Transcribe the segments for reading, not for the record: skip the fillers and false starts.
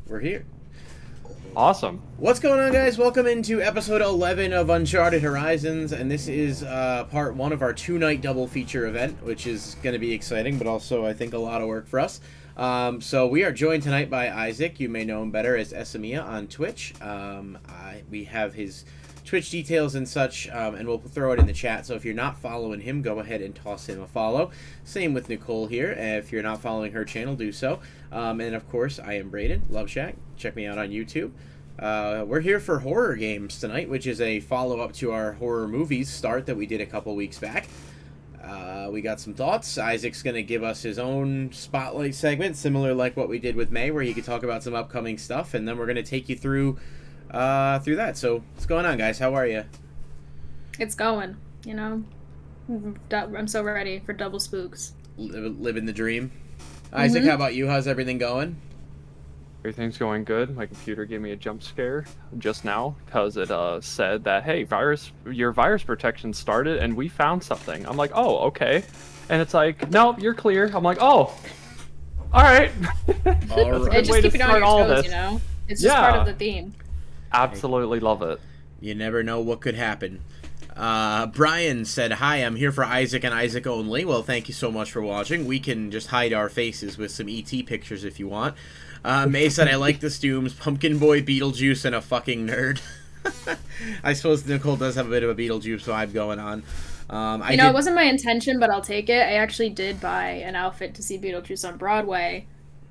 We're here. Awesome. What's going on, guys? Welcome into episode 11 of Uncharted Horizons, and this is part one of our two-night double feature event, which is going to be exciting, but also, I think, a lot of work for us. So we are joined tonight by Isaac. You may know him better as Esamiya on Twitch. We have his Twitch details and such, and we'll throw it in the chat. So if you're not following him, go ahead and toss him a follow. Same with Nicole here. If you're not following her channel, do so. And of course, I am Braden, Loveshack. Check me out on YouTube. We're here for horror games tonight, which is a follow-up to our horror movies start that we did a couple weeks back. We got some thoughts. Isaac's going to give us his own spotlight segment, similar like what we did with May, where he could talk about some upcoming stuff, and then we're going to take you through that. So what's going on, guys? How are you? It's going, you know. I'm so ready for double spooks. Living the dream. Isaac, how about you? How's everything going? Everything's going good. My computer gave me a jump scare just now because it said that, hey, your virus protection started and we found something. I'm like, oh, okay. And it's like, no, you're clear. I'm like, oh, all right. All right. Just keep it on your toes, you know? It's just part of the theme. Absolutely love it. You never know what could happen. Brian said, hi, I'm here for Isaac and Isaac only. Well, thank you so much for watching. We can just hide our faces with some ET pictures if you want. May said, I like the Stooms, Pumpkin Boy, Beetlejuice, and a fucking nerd. I suppose Nicole does have a bit of a Beetlejuice vibe going on. It wasn't my intention, but I'll take it. I actually did buy an outfit to see Beetlejuice on Broadway,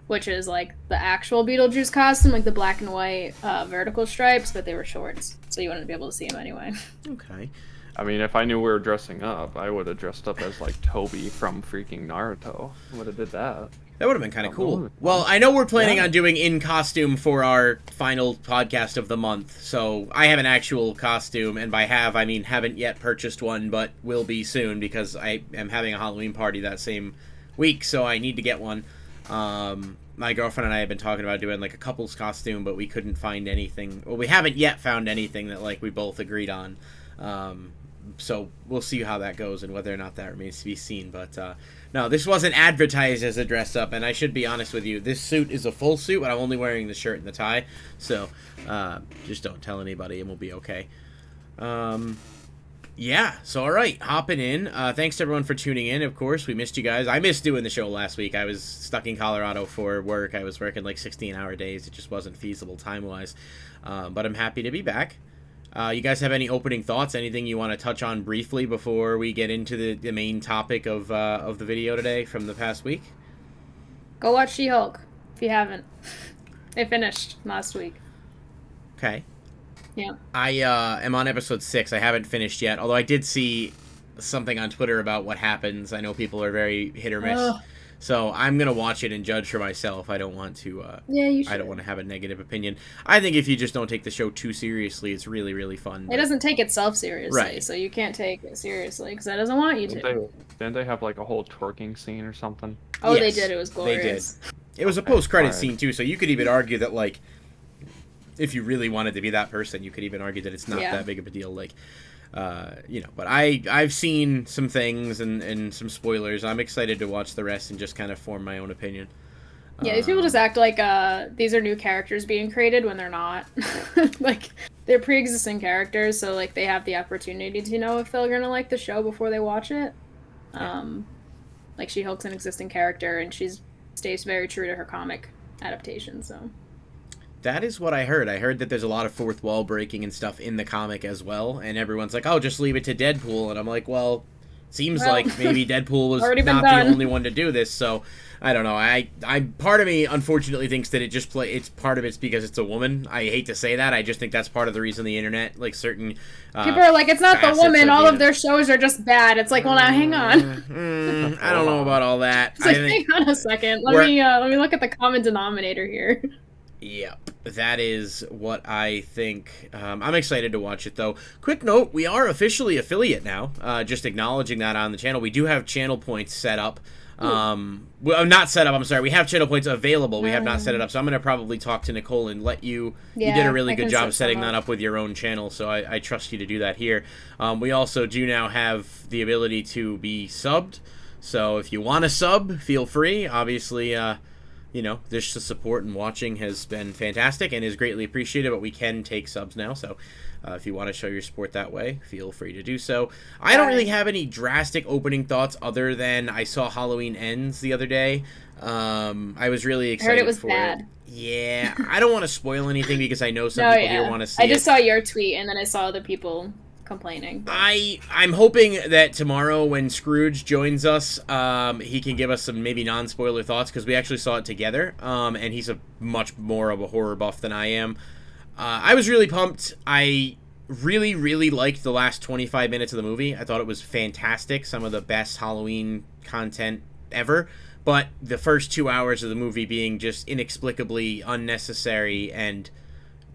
which is like the actual Beetlejuice costume, like the black and white vertical stripes, but they were shorts, so you wouldn't be able to see him anyway. Okay. I mean, if I knew we were dressing up, I would have dressed up as, like, Toby from freaking Naruto. I would have did that. That would have been kind of cool. Well, I know we're planning on doing in costume for our final podcast of the month, so I have an actual costume, and by have, I mean haven't yet purchased one, but will be soon, because I am having a Halloween party that same week, so I need to get one. My girlfriend and I have been talking about doing, like, a couple's costume, but we couldn't find anything. Well, we haven't yet found anything that, like, we both agreed on. So we'll see how that goes and whether or not that remains to be seen. But no, this wasn't advertised as a dress up, and I should be honest with you, this suit is a full suit, but I'm only wearing the shirt and the tie. So just don't tell anybody and we'll be okay. Yeah, so all right, hopping in. Thanks to everyone for tuning in. Of course, we missed you guys. I missed doing the show last week. I was stuck in Colorado for work. I was working like 16-hour days. It just wasn't feasible time-wise. But I'm happy to be back. You guys have any opening thoughts? Anything you want to touch on briefly before we get into the main topic of the video today from the past week? Go watch She-Hulk if you haven't. It finished last week. Okay. Yeah. I am on episode 6. I haven't finished yet, although I did see something on Twitter about what happens. I know people are very hit or miss. So I'm gonna watch it and judge for myself. I don't want to. Yeah, you should. I don't want to have a negative opinion. I think if you just don't take the show too seriously, it's really, really fun. It doesn't take itself seriously, right? So you can't take it seriously because it doesn't want you to. Didn't they have like a whole twerking scene or something? Oh, yes, they did. It was glorious. They did. It was a post-credit scene too, so you could even argue that, like, if you really wanted to be that person, you could even argue that it's not that big of a deal. Like. But I've seen some things and some spoilers. I'm excited to watch the rest and just kind of form my own opinion. Yeah, these people just act like these are new characters being created when they're not. Like, they're pre-existing characters, so like they have the opportunity to know if they're gonna like the show before they watch it. Like She-Hulk's an existing character, and she stays very true to her comic adaptation. So. That is what I heard. I heard that there's a lot of fourth wall breaking and stuff in the comic as well, and everyone's like, oh, just leave it to Deadpool, and I'm like, well, seems like maybe Deadpool was not the only one to do this, so I don't know. I part of me unfortunately thinks that it's part of it's because it's a woman. I hate to say that. I just think that's part of the reason the internet, like certain people are like, it's not the woman, all of their shows are just bad. It's like, well, now hang on. I don't know about all that. It's like, hang on a second. Let me look at the common denominator here. Yep, that is what I think. I'm excited to watch it, though. Quick note, we are officially affiliate now. Just acknowledging that on the channel. We do have channel points set up. Well, not set up, I'm sorry. We have channel points available. We have not set it up, so I'm going to probably talk to Nicole and let you... you did a really good job setting that up with your own channel, so I trust you to do that here. We also do now have the ability to be subbed, so if you want to sub, feel free. Obviously, just the support and watching has been fantastic and is greatly appreciated, but we can take subs now, so if you want to show your support that way, feel free to do so. I don't really have any drastic opening thoughts other than I saw Halloween Ends the other day. I was really excited I heard it was for bad. it. Yeah, I don't want to spoil anything because I know some people here want to see it. I just saw your tweet and then I saw other people complaining. I'm hoping that tomorrow when Scrooge joins us, he can give us some maybe non-spoiler thoughts, because we actually saw it together, and he's a much more of a horror buff than I am. I was really pumped. I really, really liked the last 25 minutes of the movie. I thought it was fantastic. Some of the best Halloween content ever. But the first 2 hours of the movie being just inexplicably unnecessary and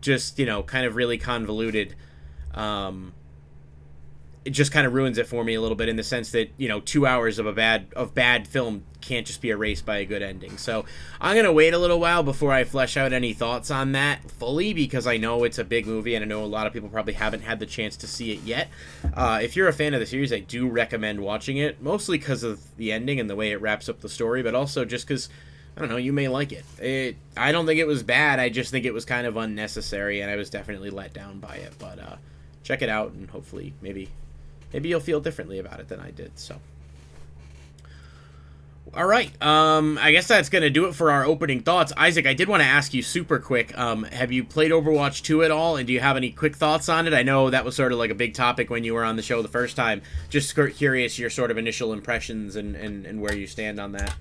just, kind of really convoluted, it just kind of ruins it for me a little bit, in the sense that 2 hours of bad film can't just be erased by a good ending. So I'm gonna wait a little while before I flesh out any thoughts on that fully, because I know it's a big movie and I know a lot of people probably haven't had the chance to see it yet. If you're a fan of the series, I do recommend watching it, mostly because of the ending and the way it wraps up the story, but also just because, I don't know, you may like it. I don't think it was bad. I just think it was kind of unnecessary, and I was definitely let down by it. But check it out, and hopefully maybe you'll feel differently about it than I did. So, all right. I guess that's going to do it for our opening thoughts. Isaac, I did want to ask you super quick. Have you played Overwatch 2 at all? And do you have any quick thoughts on it? I know that was sort of like a big topic when you were on the show the first time. Just curious your sort of initial impressions and where you stand on that.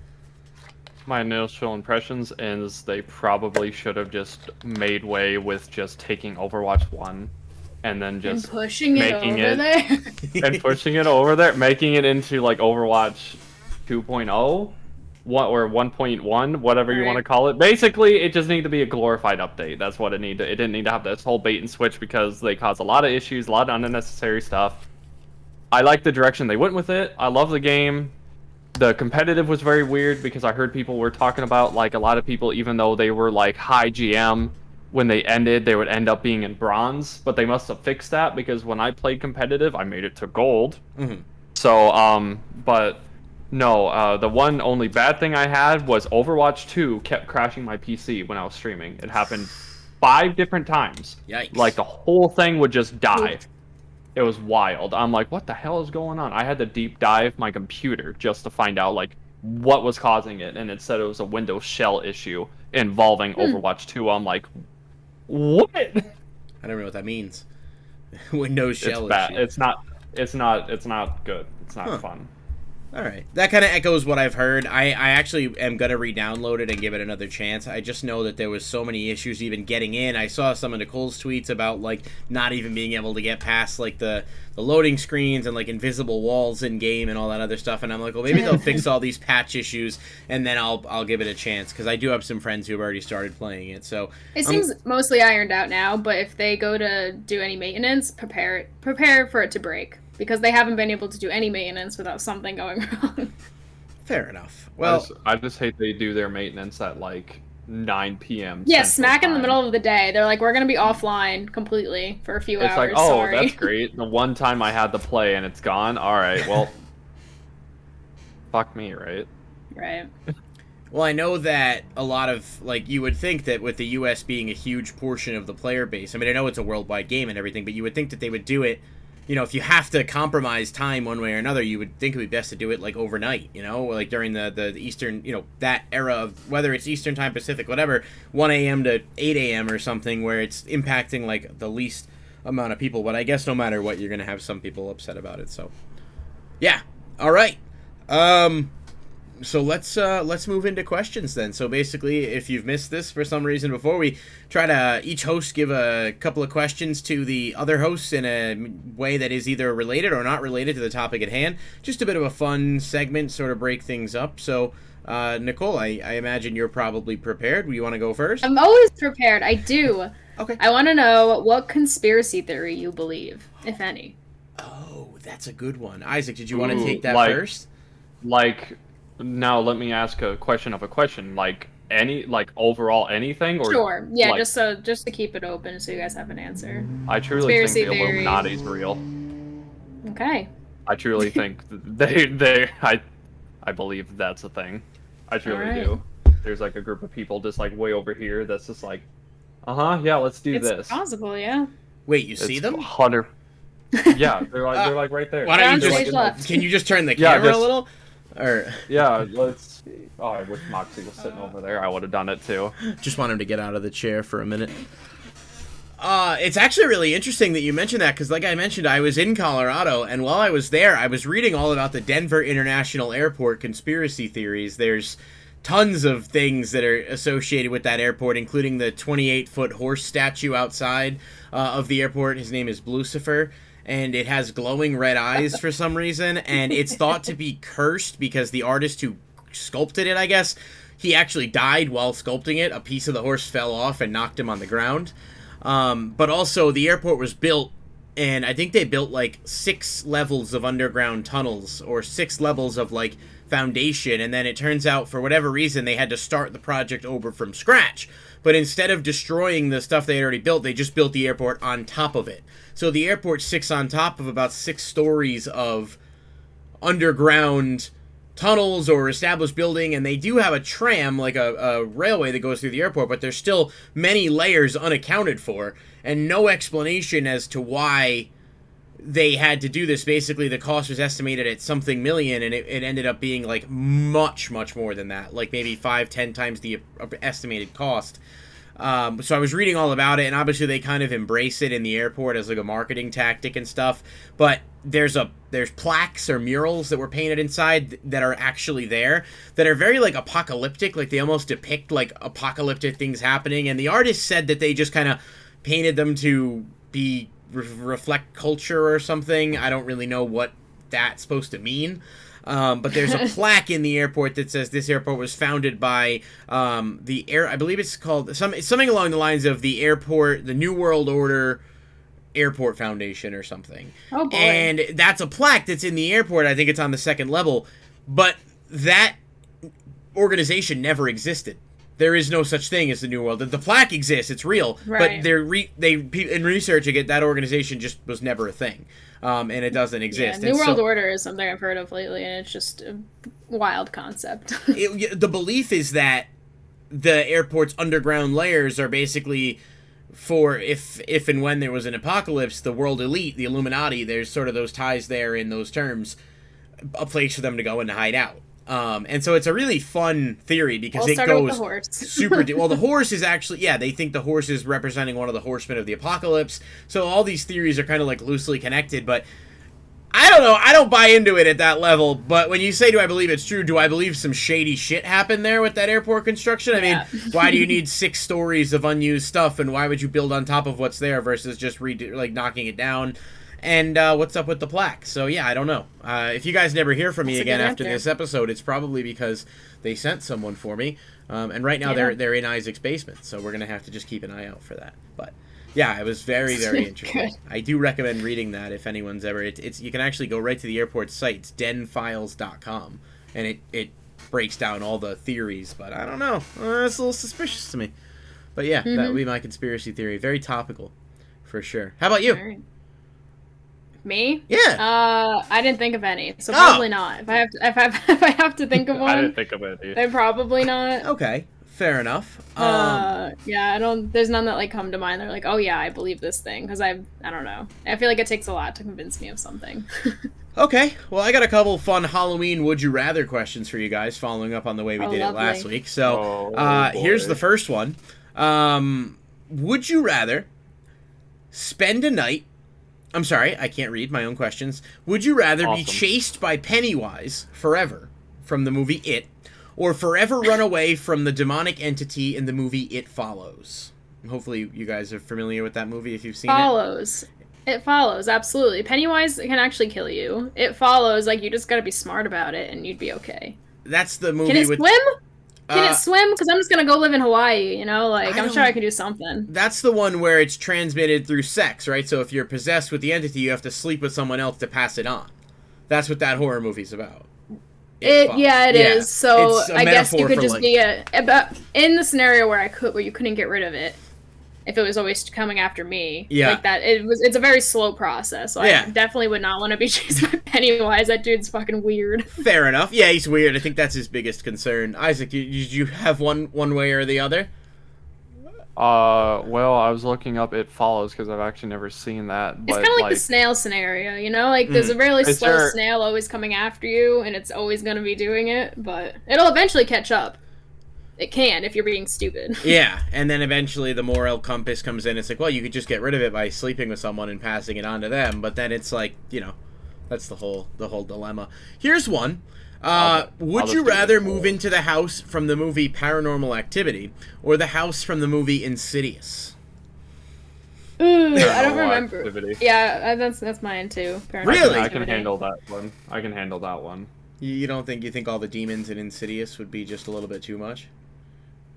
My initial impressions is they probably should have just made way with just taking Overwatch 1 and then just and pushing it making over there. and pushing it over there, making it into like Overwatch 2.0 or 1.1, whatever you want to call it. Basically, it just needed to be a glorified update. That's what it needed. It didn't need to have this whole bait and switch, because they caused a lot of issues, a lot of unnecessary stuff. I like the direction they went with it. I love the game. The competitive was very weird, because I heard people were talking about, like, a lot of people, even though they were like high GM, when they ended, they would end up being in bronze, but they must have fixed that, because when I played competitive, I made it to gold. Mm-hmm. So, but no, the one only bad thing I had was Overwatch 2 kept crashing my PC when I was streaming. It happened 5 different times. Yikes. Like, the whole thing would just die. It was wild. I'm like, what the hell is going on? I had to deep dive my computer just to find out, like, what was causing it, and it said it was a Windows shell issue involving Overwatch 2. I'm like, what? I don't know what that means. Windows shell It's bad. issue. It's not good. It's not fun. All right. That kind of echoes what I've heard. I actually am going to re-download it and give it another chance. I just know that there was so many issues even getting in. I saw some of Nicole's tweets about, like, not even being able to get past, like, the loading screens and, like, invisible walls in-game and all that other stuff. And I'm like, well, maybe they'll fix all these patch issues, and then I'll give it a chance, because I do have some friends who have already started playing it. So it seems mostly ironed out now, but if they go to do any maintenance, prepare for it to break, because they haven't been able to do any maintenance without something going wrong. Fair enough. Well, I just hate they do their maintenance at like 9 p.m. Yeah, Central smack in the Time. middle of the day. They're like, we're going to be offline completely for a few It's hours. like, oh, Sorry. that's great. The one time I had to play and it's gone. All right, well, fuck me, right? Right. well, I know that a lot of, like, you would think that with the U.S. being a huge portion of the player base, I mean, I know it's a worldwide game and everything, but you would think that they would do it, if you have to compromise time one way or another, you would think it would be best to do it, like, overnight, like during the Eastern, that era of, whether it's Eastern Time, Pacific, whatever, 1 a.m. to 8 a.m. or something, where it's impacting, like, the least amount of people. But I guess no matter what, you're going to have some people upset about it, so. Yeah. All right. So let's move into questions then. So basically, if you've missed this for some reason before, we try to each host give a couple of questions to the other hosts in a way that is either related or not related to the topic at hand. Just a bit of a fun segment, sort of break things up. So, Nicole, I imagine you're probably prepared. You want to go first? I'm always prepared. I do. Okay. I want to know what conspiracy theory you believe, if any. Oh, that's a good one. Isaac, did you want to Ooh, take that first? Now let me ask a question of a question. Like overall anything, or Sure. Yeah, like, just to keep it open so you guys have an answer. I truly think Conspiracy the theory. Illuminati's real. Okay. I truly think I believe that's a thing. I truly Alright. do. there's like a group of people just like way over here that's just like, yeah, let's do It's this. possible, yeah. Wait, you see It's them? 100. Yeah, they're like right there. Why don't you They're on just stage left. can you just turn the Yeah, camera a just- little? Or Yeah, let's see. Oh, I wish Moxie was sitting over there. I would have done it too. just want him to get out of the chair for a minute. It's actually really interesting that you mentioned that, because like I mentioned, I was in Colorado, and while I was there, I was reading all about the Denver International Airport conspiracy theories. There's tons of things that are associated with that airport, including the 28-foot horse statue outside of the airport. His name is Lucifer, and it has glowing red eyes for some reason, and it's thought to be cursed because the artist who sculpted it, I guess, he actually died while sculpting it. A piece of the horse fell off and knocked him on the ground. But also, the airport was built, and I think they built like 6 levels of underground tunnels, or 6 levels of like foundation, and then it turns out, for whatever reason, they had to start the project over from scratch. But instead of destroying the stuff they had already built, they just built the airport on top of it. So the airport sits on top of about 6 stories of underground tunnels or established building, and they do have a tram, like a railway that goes through the airport, but there's still many layers unaccounted for, and no explanation as to why they had to do this. Basically, the cost was estimated at something million, and it ended up being like much more than that, like maybe 5-10 times the estimated cost. So I was reading all about it, and obviously they kind of embrace it in the airport as like a marketing tactic and stuff, but there's plaques or murals that were painted inside that are actually there, that are very like apocalyptic, like they almost depict like apocalyptic things happening, and the artist said that they just kind of painted them to be reflect culture or something. I don't really know what that's supposed to mean. But there's a plaque in the airport that says this airport was founded by I believe it's called something along the lines of the New World Order Airport Foundation or something. Oh boy. And that's a plaque that's in the airport. I think it's on the 2nd level, but that organization never existed. There is no such thing as the New World. The plaque exists; it's real. Right. But in researching it, that organization just was never a thing, and it doesn't exist. Yeah, New World Order is something I've heard of lately, and it's just a wild concept. The belief is that the airport's underground layers are basically for if and when there was an apocalypse, the world elite, the Illuminati. There's sort of those ties there in those terms, a place for them to go and hide out. And so it's a really fun theory because it goes with the horse. super deep. Well, the horse is actually, they think the horse is representing one of the horsemen of the apocalypse. So all these theories are kind of like loosely connected, but I don't know. I don't buy into it at that level. But when you say, do I believe it's true? Do I believe some shady shit happened there with that airport construction? I mean, why do you need 6 stories of unused stuff, and why would you build on top of what's there versus just knocking it down? And what's up with the plaque? So yeah, I don't know. If you guys never hear from me again after this episode, it's probably because they sent someone for me. And right now they're in Isaac's basement, so we're gonna have to just keep an eye out for that. But yeah, it was very interesting. I do recommend reading that if anyone's ever. It's you can actually go right to the airport site. It's denfiles.com, and it breaks down all the theories. But I don't know. It's a little suspicious to me. But yeah, that would be my conspiracy theory. Very topical, for sure. How about you? Me? Yeah. I didn't think of any, so probably not. If I have to think of one, I didn't think of any. Then probably not. Okay, fair enough. Yeah, I don't. There's none that like come to mind. They're like, oh yeah, I believe this thing, because I don't know. I feel like it takes a lot to convince me of something. Okay, well, I got a couple fun Halloween would you rather questions for you guys, following up on the way we did it last week. So, here's the first one. Would you rather spend a night? I'm sorry, I can't read my own questions. Would you rather be chased by Pennywise forever from the movie It, or forever run away from the demonic entity in the movie It Follows? Hopefully you guys are familiar with that movie if you've seen it. It follows, absolutely. Pennywise can actually kill you. It follows, like, you just gotta be smart about it and you'd be okay. That's the movie with... Can it swim? Can it swim? Because I'm just going to go live in Hawaii, you know? Like, I'm sure I can do something. That's the one where it's transmitted through sex, right? So if you're possessed with the entity, you have to sleep with someone else to pass it on. That's what that horror movie's about. It is. So I guess you could just be in the scenario where you couldn't get rid of it. if it was always coming after me. Yeah. Like that. It's a very slow process. So Yeah. I definitely would not want to be chased by Pennywise. That dude's fucking weird. Fair enough. Yeah, he's weird. I think that's his biggest concern. Isaac, did you have one way or the other? Well, I was looking up It Follows because I've actually never seen that. But It's kind of like the snail scenario, you know? Like, there's a really slow snail always coming after you, and it's always going to be doing it, but it'll eventually catch up. It can, if you're being stupid. Yeah, and then eventually the moral compass comes in. It's like, well, you could just get rid of it by sleeping with someone and passing it on to them, but then it's like, you know, that's the whole dilemma. Here's one. Would you rather move into the house from the movie Paranormal Activity or the house from the movie Insidious? Ooh, I don't remember. Activity. Yeah, that's mine too. Really? I can handle that one. I can handle that one. You don't think you think all the demons in Insidious would be just a little bit too much?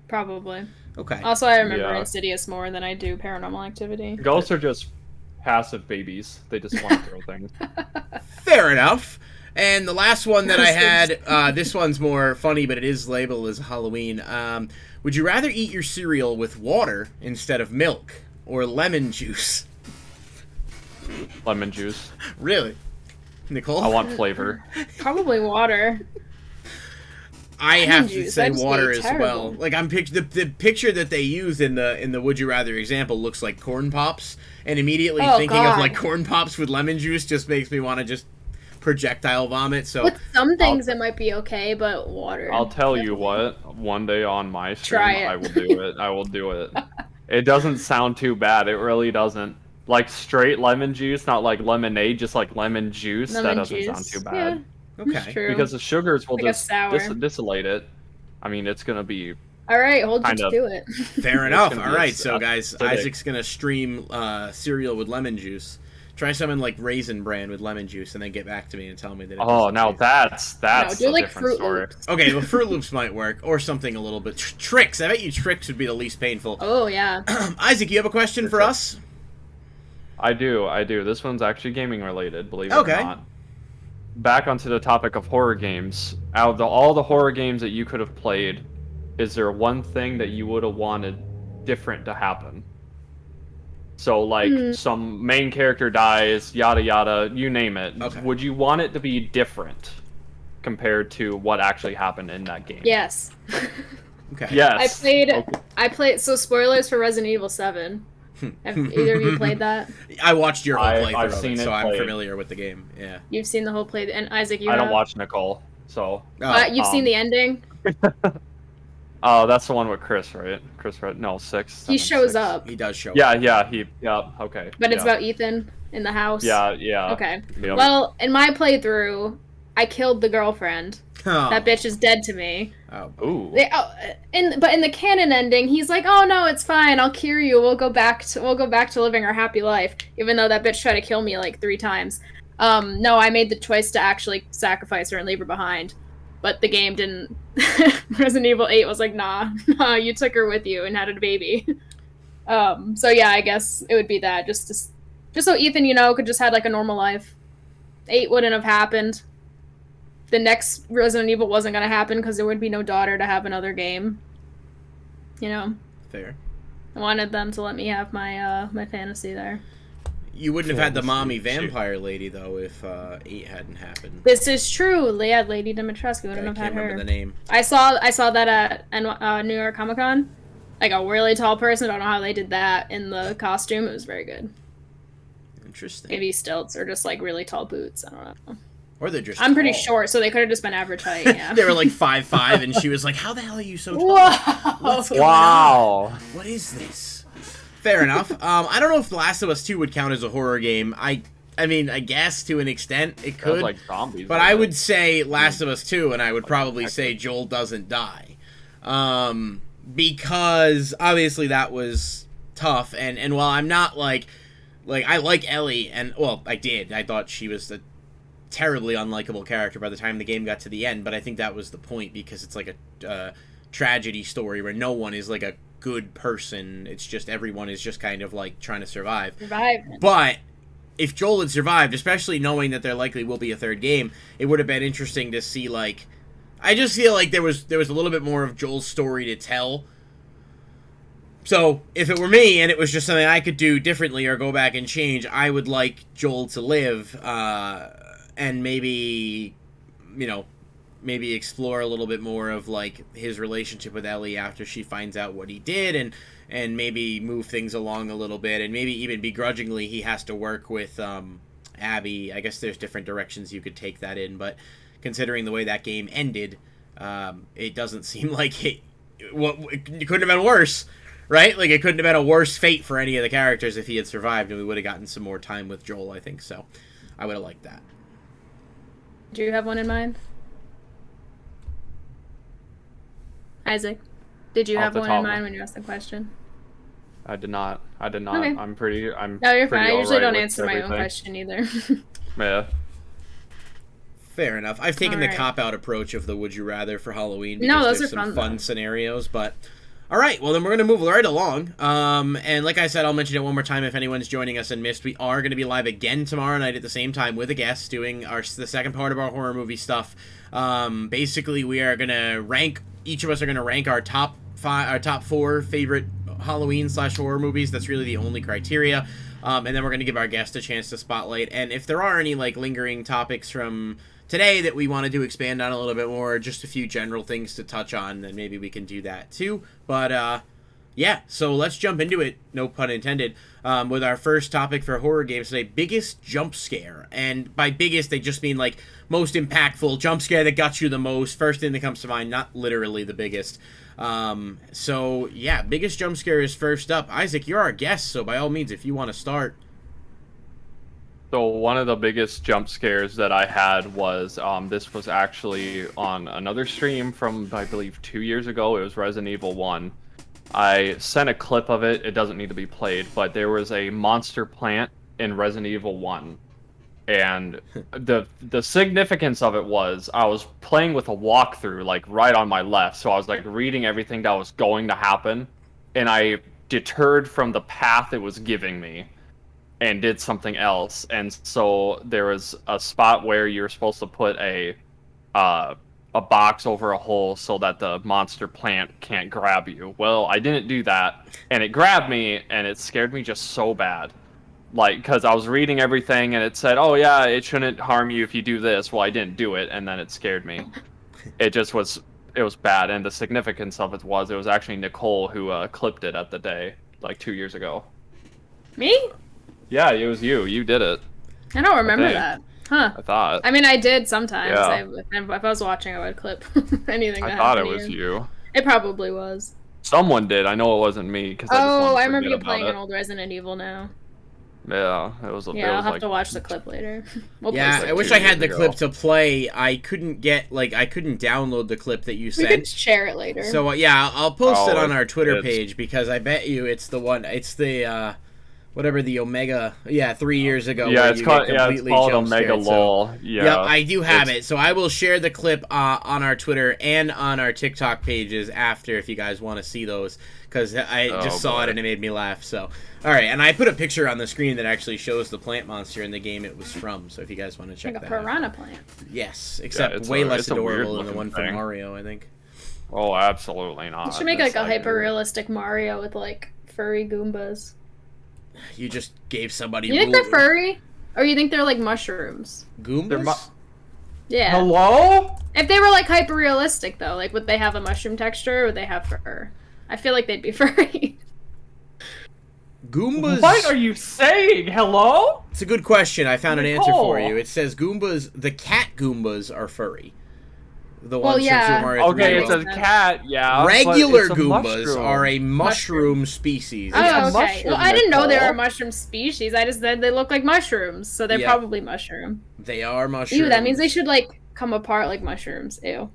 Probably. Okay. Also, I remember Insidious more than I do Paranormal Activity. Ghosts are just passive babies. They just want to throw things. Fair enough. And the last one that I had, this one's more funny, but it is labeled as Halloween. Would you rather eat your cereal with water instead of milk or lemon juice? Lemon juice. Really? Nicole? I want flavor. Probably water. I have to say water as well. Like the picture that they use in the Would You Rather example looks like corn pops, and immediately thinking of like corn pops with lemon juice just makes me want to just projectile vomit. So with some things it might be okay, but water. I'll tell you what. One day on my stream, I will do it. I will do it. It doesn't sound too bad. It really doesn't. Like straight lemon juice, not like lemonade, just like lemon juice. That doesn't sound too bad. Yeah. Okay. True. Because the sugars will like just distillate it. I mean, it's going to be... All right, hold you to it. Fair enough. All right, so guys, Isaac's going to stream cereal with lemon juice. Try something like Raisin Bran with lemon juice, and then get back to me and tell me that it now that's do a like different Fruit story. Loops. Okay, well, Fruit Loops might work, or something a little bit... Tricks! I bet you Tricks would be the least painful. Oh, yeah. Isaac, you have a question for us? I do. This one's actually gaming related, believe it or not. Back onto the topic of horror games. Out of all the horror games that you could have played, is there one thing that you would have wanted different to happen? So, like, some main character dies, yada yada, you name it. Okay. Would you want it to be different compared to what actually happened in that game? Yes. Okay. Yes. I played. So spoilers for Resident Evil 7. Have either of you played that? I watched your whole playthrough I've of seen it, it so I'm played. familiar with the game. Yeah. You've seen the whole play, and Isaac, you I have? don't watch Nicole, so... You've seen the ending? Oh, that's the one with Chris, right? No, 6. He shows 6. up. He does show up. Yeah, okay. But it's about Ethan in the house? Yeah. Okay. Yep. Well, in my playthrough, I killed the girlfriend. Oh. That bitch is dead to me. Oh. Ooh. But in the canon ending, he's like, "Oh no, it's fine. I'll cure you. We'll go back to living our happy life." Even though that bitch tried to kill me like 3 times. No, I made the choice to actually sacrifice her and leave her behind. But the game didn't. Resident Evil 8 was like, nah, you took her with you and had a baby. So yeah, I guess it would be that just so Ethan, could just had like a normal life. 8 wouldn't have happened. The next Resident Evil wasn't going to happen because there would be no daughter to have another game. Fair. I wanted them to let me have my my fantasy there. You wouldn't have had the mommy vampire lady, though, if 8 hadn't happened. This is true. Yeah, Lady Dimitrescu wouldn't have had her. I can't remember the name. I saw that at New York Comic Con. Like a really tall person. I don't know how they did that in the costume. It was very good. Interesting. Maybe stilts or just like really tall boots. I don't know. Or they're just I'm pretty tall. short, so they could have just been average height, yeah. They were like 5'5", and she was like, "How the hell are you so tall? Whoa! What's going on? What is this?" Fair enough. I don't know if The Last of Us 2 would count as a horror game. I mean, I guess to an extent it could. Like zombies, but I would say Last of Us 2, and I would probably say Joel doesn't die. Because obviously that was tough, and while I'm not like I like Ellie, and well, I did. I thought she was a terribly unlikable character by the time the game got to the end, but I think that was the point, because it's like a tragedy story where no one is like a good person. It's just everyone is just kind of like trying to survive. But if Joel had survived, especially knowing that there likely will be a third game, it would have been interesting to see, like, I just feel like there was a little bit more of Joel's story to tell So, if it were me and it was just something I could do differently or go back and change, I would like Joel to live, and maybe, maybe explore a little bit more of, like, his relationship with Ellie after she finds out what he did, and maybe move things along a little bit, and maybe even begrudgingly he has to work with, Abby. I guess there's different directions you could take that in, but considering the way that game ended, it doesn't seem like it couldn't have been worse. Right? Like, it couldn't have been a worse fate for any of the characters if he had survived, and we would have gotten some more time with Joel, I think. So, I would have liked that. Do you have one in mind? Isaac, did you have one in mind when you asked the question? I did not. Okay. I'm No, you're fine. I usually don't with answer my own everything. question either. Yeah. Fair enough. I've taken the cop-out approach of the would you rather for Halloween because there's some fun scenarios, but... Alright, well then we're going to move right along, and like I said, I'll mention it one more time if anyone's joining us and missed, we are going to be live again tomorrow night at the same time with a guest doing the second part of our horror movie stuff. Basically, we are going to each of us are going to rank our top 4 favorite Halloween/horror movies. That's really the only criteria, and then we're going to give our guest a chance to spotlight, and if there are any, like, lingering topics from today that we wanted to expand on a little bit more, just a few general things to touch on, then maybe we can do that too. But yeah, so let's jump into it, no pun intended, with our first topic for horror games today, biggest jump scare. And by biggest, they just mean, like, most impactful jump scare that got you the most, first thing that comes to mind, not literally the biggest. So yeah, biggest jump scare is first up. Isaac, you're our guest, so by all means, if you want to start. So one of the biggest jump scares that I had was, this was actually on another stream from, I believe, 2 years ago. It was Resident Evil 1. I sent a clip of it. It doesn't need to be played, but there was a monster plant in Resident Evil 1. And the significance of it was I was playing with a walkthrough, like, right on my left. So I was, like, reading everything that was going to happen. And I deterred from the path it was giving me and did something else. And so there was a spot where you're supposed to put a box over a hole so that the monster plant can't grab you. Well, I didn't do that, and it grabbed me, and it scared me just so bad. Like, because I was reading everything, and it said, oh yeah, it shouldn't harm you if you do this. Well, I didn't do it, and then it scared me. It was bad, and the significance of it was actually Nicole who clipped it at the day, like 2 years ago. Me? Yeah, it was you. You did it. I don't remember that. Huh. I thought. I mean, I did sometimes. Yeah. If I was watching, I would clip anything that I thought it happened was to you. It probably was. Someone did. I know it wasn't me. I remember you playing an old Resident Evil now. Yeah, it was. Yeah, I'll have to watch the clip later. I wish I had the clip to play. I couldn't download the clip that you sent. We could share it later. So I'll post it on our Twitter page because I bet you it's the one. It's the whatever the Omega. Yeah, 3 years ago. Yeah, it's called Omega LOL. So, yeah, I do have it. So I will share the clip on our Twitter and on our TikTok pages after if you guys want to see those because I just saw it and it made me laugh. So. All right, and I put a picture on the screen that actually shows the plant monster in the game it was from, so if you guys want to check that out. Like a piranha plant. Yes, except way less adorable than the one from Mario, I think. Oh, absolutely not. You should make like a hyper-realistic Mario with like furry Goombas. You just gave somebody... You think they're furry? Or you think they're like mushrooms? Goombas? Yeah. Hello? If they were like hyper-realistic though, like would they have a mushroom texture or would they have fur? I feel like they'd be furry. Goombas... What are you saying? Hello? It's a good question. I found an answer for you. It says Goombas... The cat Goombas are furry. The ones from Super Mario 3D. Okay, it's a cat, yeah. Regular Goombas are a mushroom species. Oh, okay. Well, I didn't know they were a mushroom species. I just said they look like mushrooms, so they're probably mushroom. They are mushrooms. Ew, that means they should, like, come apart like mushrooms. Ew.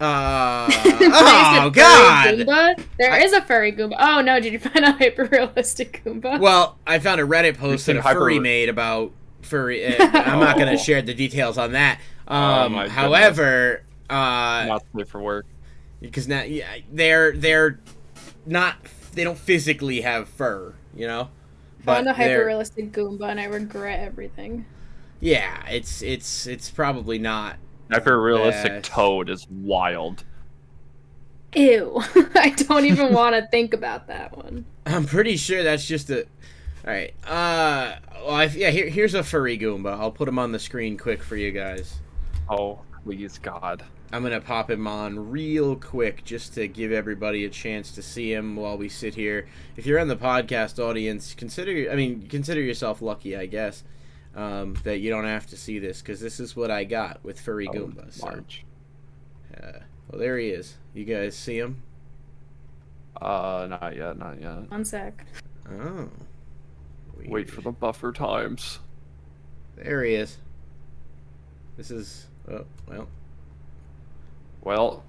Oh, God! Goomba? There is a furry Goomba. Oh, no, did you find a hyper-realistic Goomba? Well, I found a Reddit post that a furry made about furry... I'm not going to share the details on that. However... not safe for work. Because now, they're not... They don't physically have fur, you know? I found a hyper-realistic Goomba, and I regret everything. Yeah, it's probably not... Hyper-realistic Toad is wild. Ew. I don't even want to think about that one. I'm pretty sure that's just a... Alright, well, here's a furry Goomba. I'll put him on the screen quick for you guys. Oh, please, God. I'm gonna pop him on real quick just to give everybody a chance to see him while we sit here. If you're in the podcast audience, consider yourself lucky, I guess, that you don't have to see this, because this is what I got with furry Goomba. So, well, there he is. You guys see him? Not yet. One sec. Oh. Weird. Wait for the buffer times. There he is. This is... Oh, well... Well,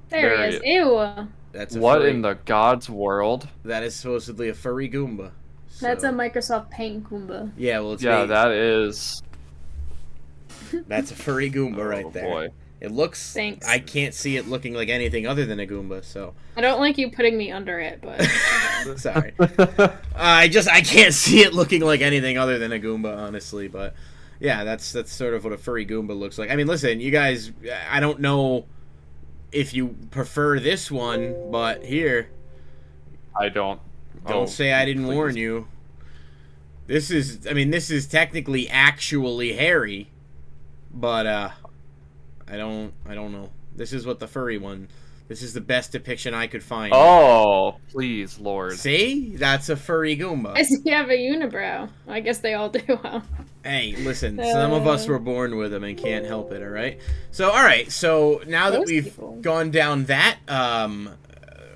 there he is. Ew. That's a what furry, in the God's world? That is supposedly a furry Goomba. So. That's a Microsoft Paint Goomba. Yeah, well, it's that is. That's a furry Goomba right there. Boy. It looks. Thanks. I can't see it looking like anything other than a Goomba. So. I don't like you putting me under it, but. Sorry. I can't see it looking like anything other than a Goomba, honestly. But yeah, that's sort of what a furry Goomba looks like. I mean, listen, you guys. I don't know if you prefer this one, but here. I don't. Don't say I didn't warn you. This is technically actually hairy, but I don't know. This is what the furry one. This is the best depiction I could find. Oh, please, Lord. See? That's a furry Goomba. You have a unibrow. I guess they all do, huh? Hey, listen, some of us were born with them and can't help it, alright? So, alright, so now that we've gone down that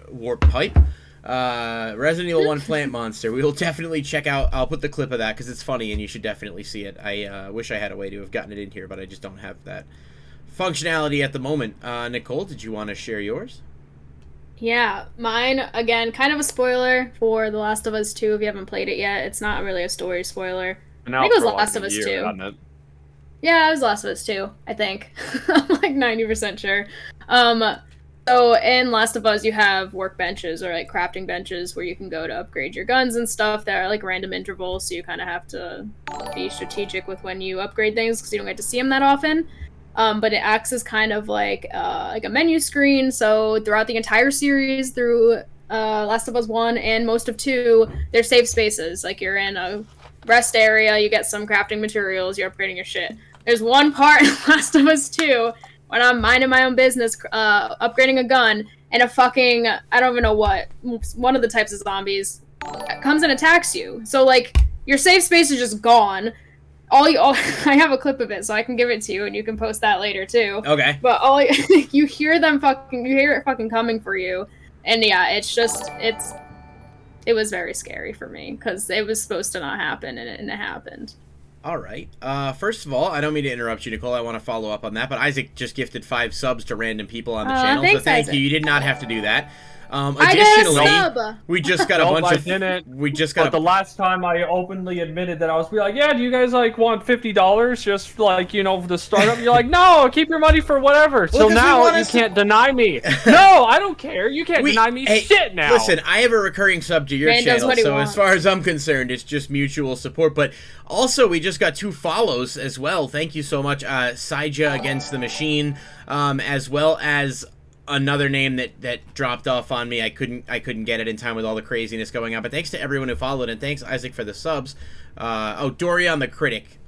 warp pipe, Resident Evil 1 Plant Monster, we will definitely check out, I'll put the clip of that because it's funny and you should definitely see it. I wish I had a way to have gotten it in here, but I just don't have that functionality at the moment. Nicole, did you want to share yours? Yeah, mine, again, kind of a spoiler for The Last of Us 2 if you haven't played it yet. It's not really a story spoiler. I think it was Last of Us 2. Yeah, it was Last of Us 2, I think. I'm like 90% sure. So in Last of Us, you have workbenches or like crafting benches where you can go to upgrade your guns and stuff that are like random intervals, so you kind of have to be strategic with when you upgrade things because you don't get to see them that often. But it acts as kind of like a menu screen, so throughout the entire series, through Last of Us 1 and most of 2, there's safe spaces. Like you're in a rest area, you get some crafting materials, you're upgrading your shit. There's one part in Last of Us 2 when I'm minding my own business, upgrading a gun, and a fucking, I don't even know what, one of the types of zombies comes and attacks you. So, like, your safe space is just gone. I have a clip of it, so I can give it to you, and you can post that later, too. Okay. But you hear it fucking coming for you. And yeah, it was very scary for me, because it was supposed to not happen, and it happened. All right. First of all, I don't mean to interrupt you, Nicole. I want to follow up on that, but Isaac just gifted 5 subs to random people on the channel, thanks, so thank Isaac. you. You did not have to do that. I got a sub. We just got a bunch of. Didn't. We just got. But the last time I openly admitted that I was like, yeah, do you guys like want $50 just like the startup? You're like, no, keep your money for whatever. Well, so now you can't deny me. No, I don't care. You can't deny me shit now. Listen, I have a recurring sub to your channel, so wants. as far as I'm concerned, it's just mutual support. But also, we just got 2 follows as well. Thank you so much, Saija Against the Machine, as well as another name that dropped off on me. I couldn't get it in time with all the craziness going on. But thanks to everyone who followed, and thanks Isaac for the subs. Dorian the Critic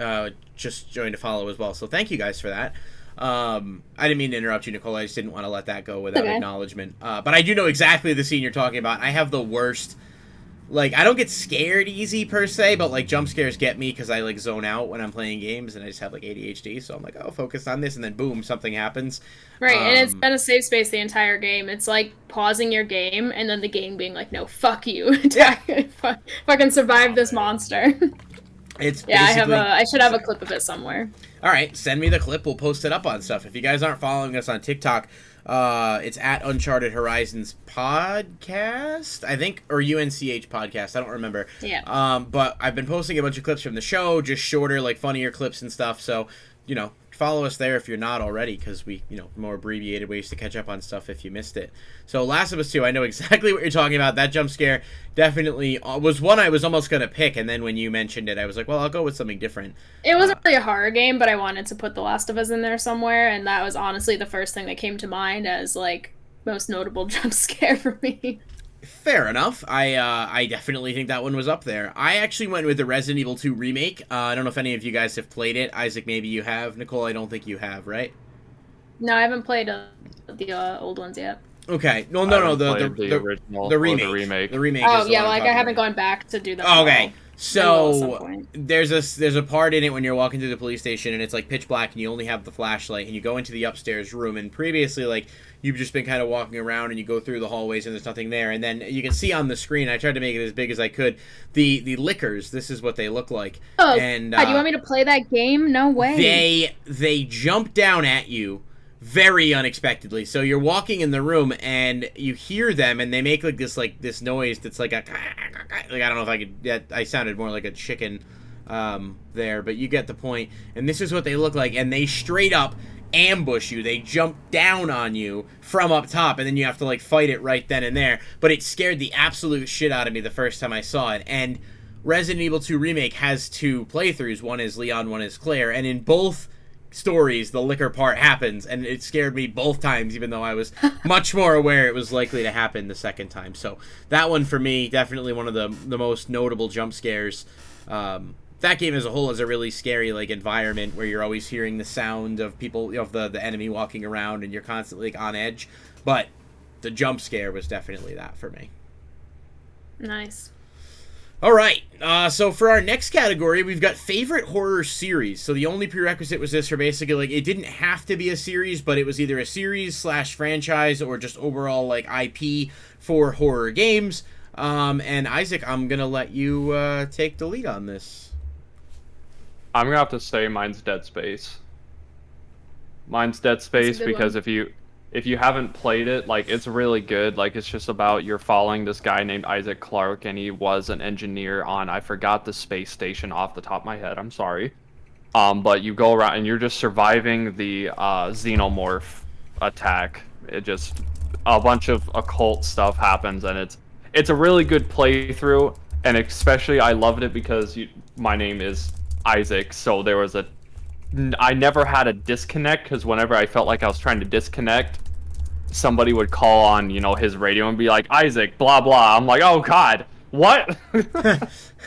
just joined to follow as well. So thank you guys for that. I didn't mean to interrupt you, Nicole. I just didn't want to let that go without acknowledgement. But I do know exactly the scene you're talking about. I have the worst. Like, I don't get scared easy, per se, but, like, jump scares get me because I, like, zone out when I'm playing games, and I just have, like, ADHD, so I'm like, oh, focus on this, and then, boom, something happens. Right, and it's been a safe space the entire game. It's, like, pausing your game, and then the game being like, no, fuck you. Fucking survive this monster. It's I should have a clip of it somewhere. All right, send me the clip. We'll post it up on stuff. If you guys aren't following us on TikTok, it's at Uncharted Horizons Podcast, I think, or UNCH Podcast. I don't remember. Yeah. But I've been posting a bunch of clips from the show, just shorter, like funnier clips and stuff. So, follow us there if you're not already, because we, more abbreviated ways to catch up on stuff if you missed it. So Last of Us 2, I know exactly what you're talking about. That jump scare definitely was one I was almost going to pick, and then when you mentioned it, I was like, well, I'll go with something different. It wasn't really a horror game, but I wanted to put The Last of Us in there somewhere, and that was honestly the first thing that came to mind as, like, most notable jump scare for me. Fair enough. I definitely think that one was up there. I actually went with the Resident Evil 2 remake. I don't know if any of you guys have played it. Isaac, maybe you have. Nicole, I don't think you have, right? No, I haven't played the old ones yet. Okay. No, the original, the remake. The remake. The remake. Oh is the yeah, one I'm like I talking haven't about. gone back to do them. Okay. So at some point. there's a part in it when you're walking through the police station and it's like pitch black and you only have the flashlight and you go into the upstairs room, and previously like you've just been kind of walking around and you go through the hallways and there's nothing there, and then you can see on the screen, I tried to make it as big as I could, the lickers. This is what they look like. Oh, and God, you want me to play that game? No way. They jump down at you very unexpectedly. So you're walking in the room and you hear them and they make like this noise that's like a like, I don't know if I could, I sounded more like a chicken there, but you get the point. And this is what they look like, and they straight up ambush you. They jump down on you from up top, and then you have to like fight it right then and there. But it scared the absolute shit out of me the first time I saw it. And Resident Evil 2 Remake has 2 playthroughs. One is Leon, one is Claire, and in both stories the liquor part happens, and it scared me both times, even though I was much more aware it was likely to happen the second time. So that one for me, definitely one of the most notable jump scares. That game as a whole is a really scary like environment where you're always hearing the sound of people, of the enemy walking around, and you're constantly like on edge. But the jump scare was definitely that for me. Nice. All right, so for our next category, we've got favorite horror series. So the only prerequisite was this, for basically, like, it didn't have to be a series, but it was either a series / franchise or just overall, like, IP for horror games. And Isaac, I'm going to let you take the lead on this. I'm going to have to say mine's Dead Space. Mine's Dead Space because one. if you haven't played it, like, it's really good. Like, it's just about you're following this guy named Isaac Clarke, and he was an engineer on, I forgot the space station off the top of my head, I'm sorry. But you go around and you're just surviving the xenomorph attack. It just, a bunch of occult stuff happens, and it's a really good playthrough, and especially I loved it because my name is Isaac, so there was I never had a disconnect, because whenever I felt like I was trying to disconnect, somebody would call on, his radio and be like, Isaac, blah, blah. I'm like, oh, God, what?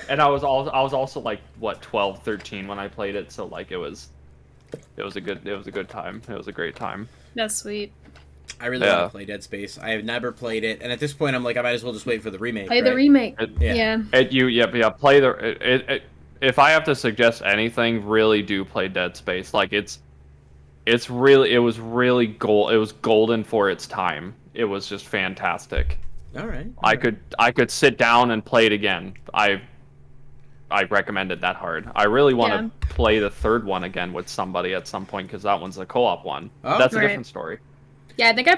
And I was also like, what, 12, 13 when I played it, so, like, it was a good time. It was a great time. That's sweet. I really want to play Dead Space. I have never played it, and at this point, I'm like, I might as well just wait for the remake. Play the remake. Play the... If I have to suggest anything, really do play Dead Space. Like, it was really golden for its time. It was just fantastic. All right. I could sit down and play it again. I recommend it that hard. I really want to play the third one again with somebody at some point, because that one's a co-op one. Oh, that's a different story. Yeah, I think I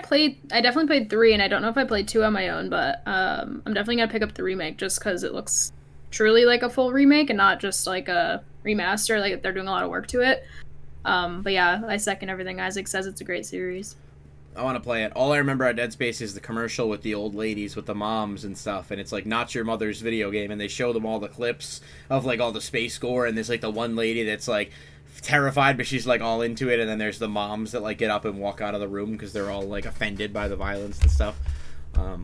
definitely played 3, and I don't know if I played 2 on my own, but I'm definitely gonna pick up the remake just because it looks truly like a full remake and not just like a remaster. Like, they're doing a lot of work to it. But yeah, I second everything Isaac says. It's a great series. I want to play it. All I remember at Dead Space is the commercial with the old ladies with the moms and stuff, and it's like, not your mother's video game, and they show them all the clips of like all the space gore, and there's like the one lady that's like terrified, but she's like all into it, and then there's the moms that like get up and walk out of the room because they're all like offended by the violence and stuff.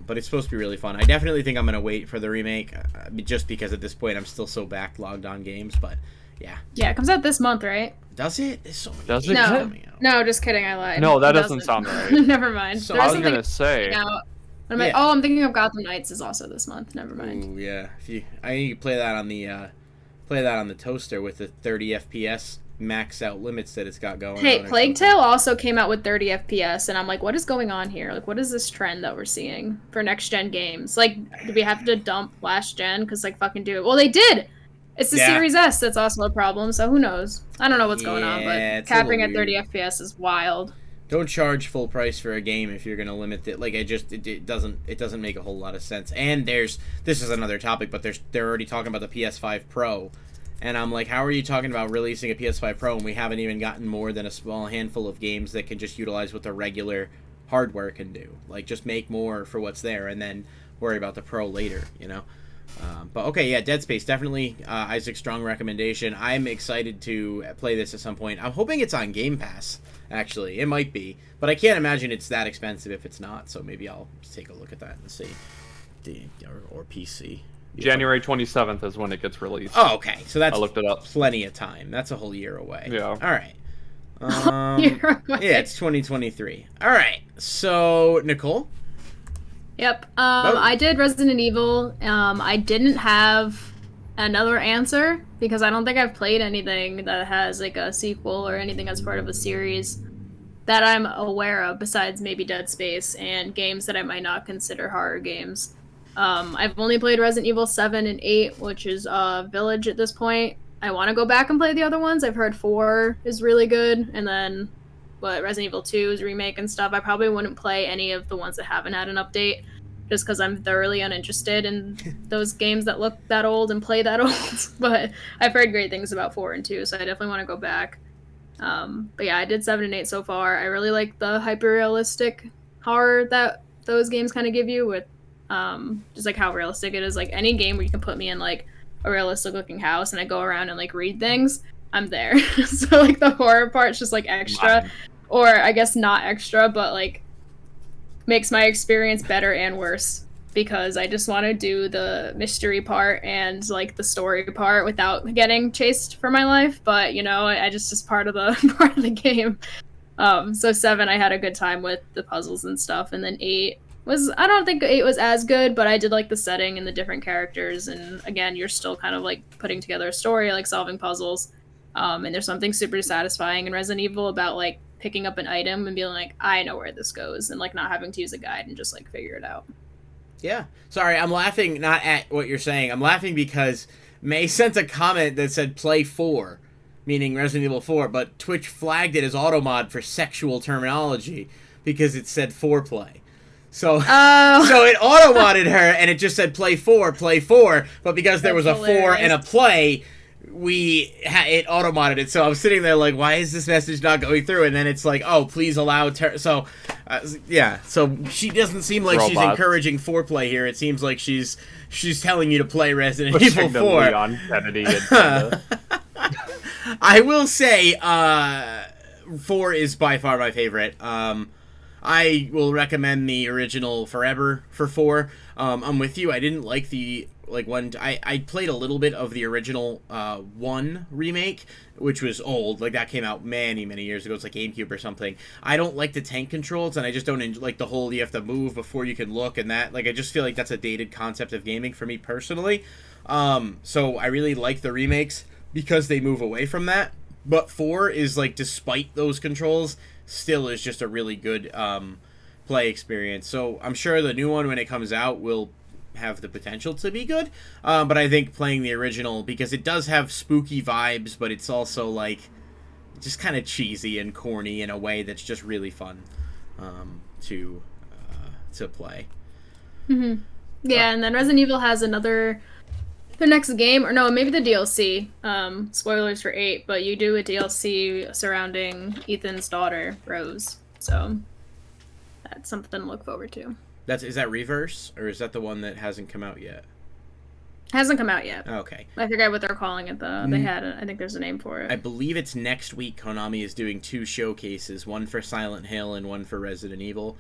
But it's supposed to be really fun. I definitely think I'm going to wait for the remake, just because at this point I'm still so backlogged on games, but yeah. Yeah, it comes out this month, right? Does it? There's so many Does it? games No. coming out. No, just kidding, I lied. No, that It doesn't sound right. Never mind. So There I is was something gonna say. out. I'm like, oh, I'm thinking of Gotham Knights is also this month. Never mind. Ooh, yeah. You can play that on the toaster with the 30 FPS max out limits that it's got going on. Hey, Plague Tale also came out with 30 FPS, and I'm like, what is going on here? Like, what is this trend that we're seeing for next-gen games? Like, do we have to dump last gen? Because, like, fucking do it. Well, they did! It's the Series S that's also a problem, so who knows? I don't know what's going on, but capping at 30 FPS is wild. Don't charge full price for a game if you're going to limit it. Like, it doesn't make a whole lot of sense. And this is another topic, but they're already talking about the PS5 Pro. And I'm like, how are you talking about releasing a PS5 Pro and we haven't even gotten more than a small handful of games that can just utilize what the regular hardware can do? Like, just make more for what's there and then worry about the Pro later, But okay, yeah, Dead Space, definitely Isaac's strong recommendation. I'm excited to play this at some point. I'm hoping it's on Game Pass, actually. It might be, but I can't imagine it's that expensive if it's not, so maybe I'll take a look at that and see. Or PC. January 27th is when it gets released. Oh, okay, so that's I looked it up. plenty of time. That's a whole year away. Yeah. All right. Year away. Yeah, it's 2023. All right, so Nicole? Yep. I did Resident Evil. I didn't have another answer because I don't think I've played anything that has like a sequel or anything as part of a series that I'm aware of besides maybe Dead Space and games that I might not consider horror games. I've only played Resident Evil 7 and 8, which is Village at this point. I want to go back and play the other ones. I've heard 4 is really good, and then Resident Evil 2's remake and stuff. I probably wouldn't play any of the ones that haven't had an update, just because I'm thoroughly uninterested in those games that look that old and play that old. But I've heard great things about 4 and 2, so I definitely want to go back. But yeah, I did 7 and 8 so far. I really like the hyper-realistic horror that those games kind of give you, with just like how realistic it is. Like any game where you can put me in like a realistic looking house and I go around and like read things, I'm there. So like the horror part's just like extra, or I guess not extra, but like makes my experience better and worse, because I just want to do the mystery part and like the story part without getting chased for my life. But you know, I just part of the part of the game. So 7 I had a good time with the puzzles and stuff, and then 8 was, I don't think 8 was as good, but I did like the setting and the different characters, and again, you're still kind of like putting together a story, like solving puzzles. And there's something super satisfying in Resident Evil about like picking up an item and being like, I know where this goes, and like not having to use a guide and just like figure it out. Yeah. Sorry, I'm laughing not at what you're saying. I'm laughing because May sent a comment that said play 4, meaning Resident Evil 4, but Twitch flagged it as automod for sexual terminology because it said foreplay. So, so it auto-modded her, and it just said play 4, but because there was a 4 and a play, it auto-modded it. So I was sitting there like, why is this message not going through? And then it's like, oh, please allow so yeah, so she doesn't seem like she's encouraging foreplay here. It seems like she's telling you to play Resident Evil 4. Leon Kennedy and I will say 4 is by far my favorite. I will recommend the original forever for 4. I'm with you. I didn't like the one. I played a little bit of the original 1 remake, which was old. Like that came out many years ago. It's like GameCube or something. I don't like the tank controls, and I just don't like the whole you have to move before you can look and that. Like I just feel like that's a dated concept of gaming for me personally. So I really like the remakes because they move away from that. But 4 is like, despite those controls, still is just a really good play experience. So I'm sure the new one, when it comes out, will have the potential to be good. But I think playing the original, because it does have spooky vibes, but it's also like just kind of cheesy and corny in a way that's just really fun to play. Mm-hmm. Yeah, and then Resident Evil has the next game, or no, maybe the DLC. Spoilers for 8, but you do a DLC surrounding Ethan's daughter, Rose. So that's something to look forward to. Is that Reverse, or is that the one that hasn't come out yet? Hasn't come out yet. Okay. I forget what they're calling it though. They had I think there's a name for it. I believe it's next week. Konami is doing 2 showcases, one for Silent Hill and one for Resident Evil.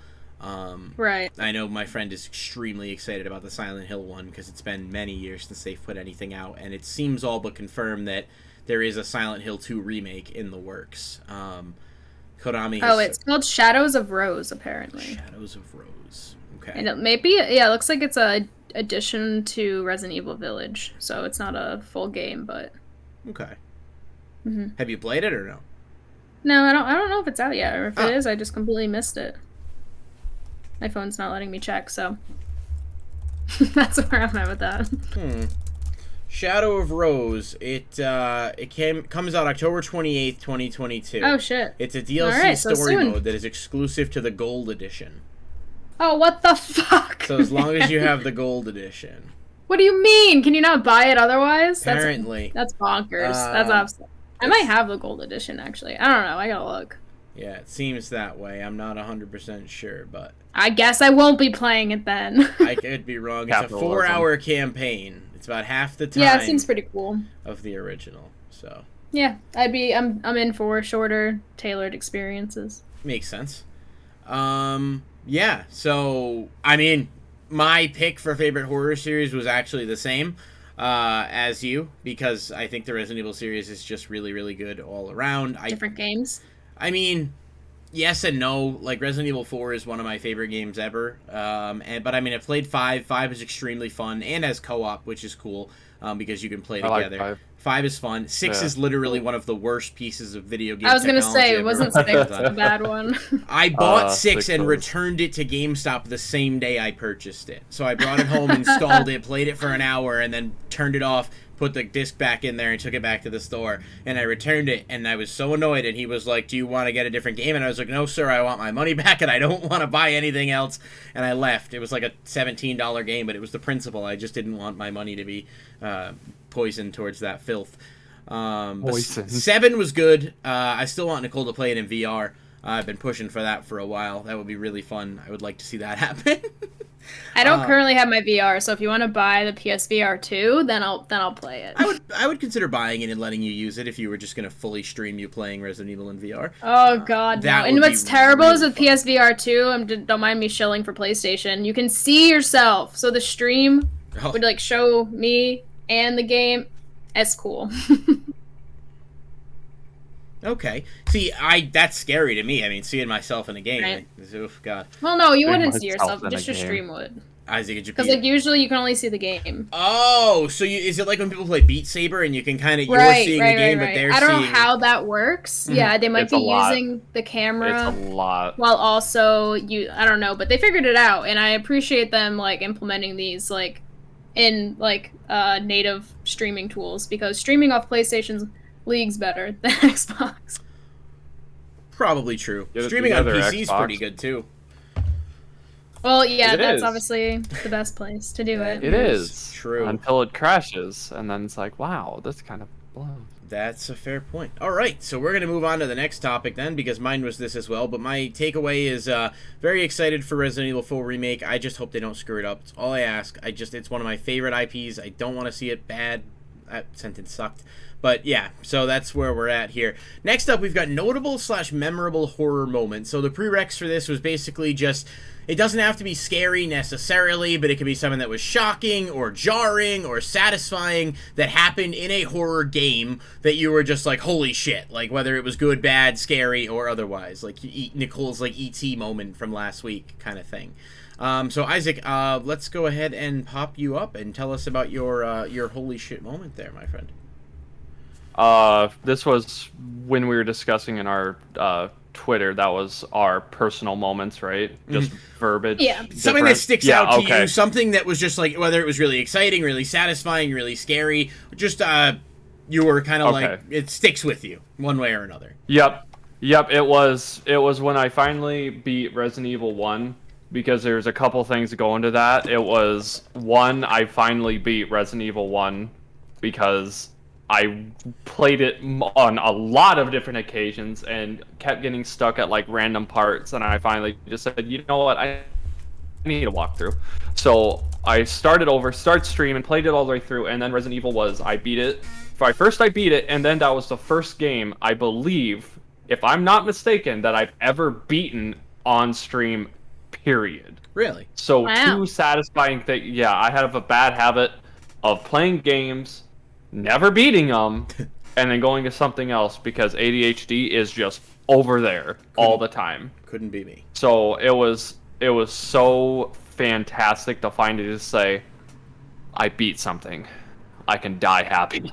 Right. I know my friend is extremely excited about the Silent Hill one because it's been many years since they've put anything out, and it seems all but confirmed that there is a Silent Hill 2 remake in the works. Konami has... it's called Shadows of Rose, apparently. Shadows of Rose. Okay. And it looks like it's a addition to Resident Evil Village, so it's not a full game, but... Okay. Mm-hmm. Have you played it or no? No, I don't know if it's out yet, or if it is, I just completely missed it. My phone's not letting me check, so that's where I'm at with that. Shadow of Rose. It comes out October 28th, 2022. Oh shit! It's a DLC story mode that is exclusive to the Gold Edition. Oh, what the fuck! So as long as you have the Gold Edition. What do you mean? Can you not buy it otherwise? Apparently. That's bonkers. That's upset. I might have the Gold Edition actually. I don't know. I gotta look. Yeah, it seems that way. I'm not 100% sure, but... I guess I won't be playing it then. I could be wrong. It's a 4-hour campaign. It's about half the time. Yeah, it seems pretty cool. Of the original. So. Yeah, I'm in for shorter, tailored experiences. Makes sense. Yeah. So I mean, my pick for favorite horror series was actually the same as you, because I think the Resident Evil series is just really, really good all around. Different games. I mean, yes and no. Like, Resident Evil 4 is one of my favorite games ever. But I mean, I played 5. 5 is extremely fun and has co-op, which is cool because you can play together. I like 5. 5 is fun. 6 is literally one of the worst pieces of video game I was gonna say, ever. wasn't 6 a bad one? I bought 6 and was. returned it to GameStop the same day I purchased it. So I brought it home, installed it, played it for an hour, and then turned it off, put the disc back in there, and took it back to the store. And I returned it, and I was so annoyed, and he was like, do you want to get a different game? And I was like, no, sir, I want my money back, and I don't want to buy anything else. And I left. It was like a $17 game, but it was the principle. I just didn't want my money to be poisoned towards that filth. 7 was good. I still want Nicole to play it in VR. I've been pushing for that for a while. That would be really fun. I would like to see that happen. I don't currently have my VR, so if you want to buy the PSVR 2, then I'll play it. I would consider buying it and letting you use it if you were just going to fully stream you playing Resident Evil in VR. Oh god, no. And what's terrible is with PSVR 2, don't mind me shilling for PlayStation, you can see yourself. So the stream would like show me and the game. It's cool. Okay. See, that's scary to me. I mean, seeing myself in a game. Right. Oof, God. Well, no, you Seeing wouldn't see myself yourself. in Just a your game. stream would. Isaac, Because like usually you can only see the game. Oh, so is it like when people play Beat Saber and you can kind of you're seeing the game, but they're seeing? I don't know how that works. Yeah, they might be using the camera. It's a lot. While also I don't know, but they figured it out, and I appreciate them like implementing these like in like native streaming tools, because streaming off PlayStation's league's better than Xbox. Probably true. Yeah, Streaming on other PC is Xbox. pretty good too. Well, yeah, that's is. obviously the best place to do it. It is true. until it crashes, and then it's like, wow, this kind of blows. That's a fair point. All right, so we're going to move on to the next topic then, because mine was this as well. But my takeaway is very excited for Resident Evil 4 Remake. I just hope they don't screw it up. It's all I ask. It's one of my favorite IPs. I don't want to see it bad. That sentence sucked. But yeah, so that's where we're at here. Next up, we've got notable/memorable horror moments. So the prereqs for this was basically just, it doesn't have to be scary necessarily, but it could be something that was shocking or jarring or satisfying that happened in a horror game that you were just like, holy shit. Like, whether it was good, bad, scary, or otherwise. Like Nicole's like E.T. moment from last week kind of thing. So Isaac, let's go ahead and pop you up and tell us about your holy shit moment there, my friend. This was when we were discussing in our Twitter. That was our personal moments, right? Just verbiage. Yeah. Something that sticks out to okay. you. Something that was just like, whether it was really exciting, really satisfying, really scary. Just you were kind of like, it sticks with you one way or another. Yep. It was when I finally beat Resident Evil 1. Because there's a couple things that go into that. It was, one, I finally beat Resident Evil 1 because I played it on a lot of different occasions and kept getting stuck at like random parts, and I finally just said, you know what, I need a walkthrough. So I started stream and played it all the way through, and then Resident Evil I beat it. First I beat it, and then that was the first game, I believe, if I'm not mistaken, that I've ever beaten on stream, period. Really? So wow. Two satisfying things. Yeah, I have a bad habit of playing games, never beating them, and then going to something else because ADHD is just over there all the time. Couldn't be me. So it was so fantastic to finally just say, I beat something. I can die happy.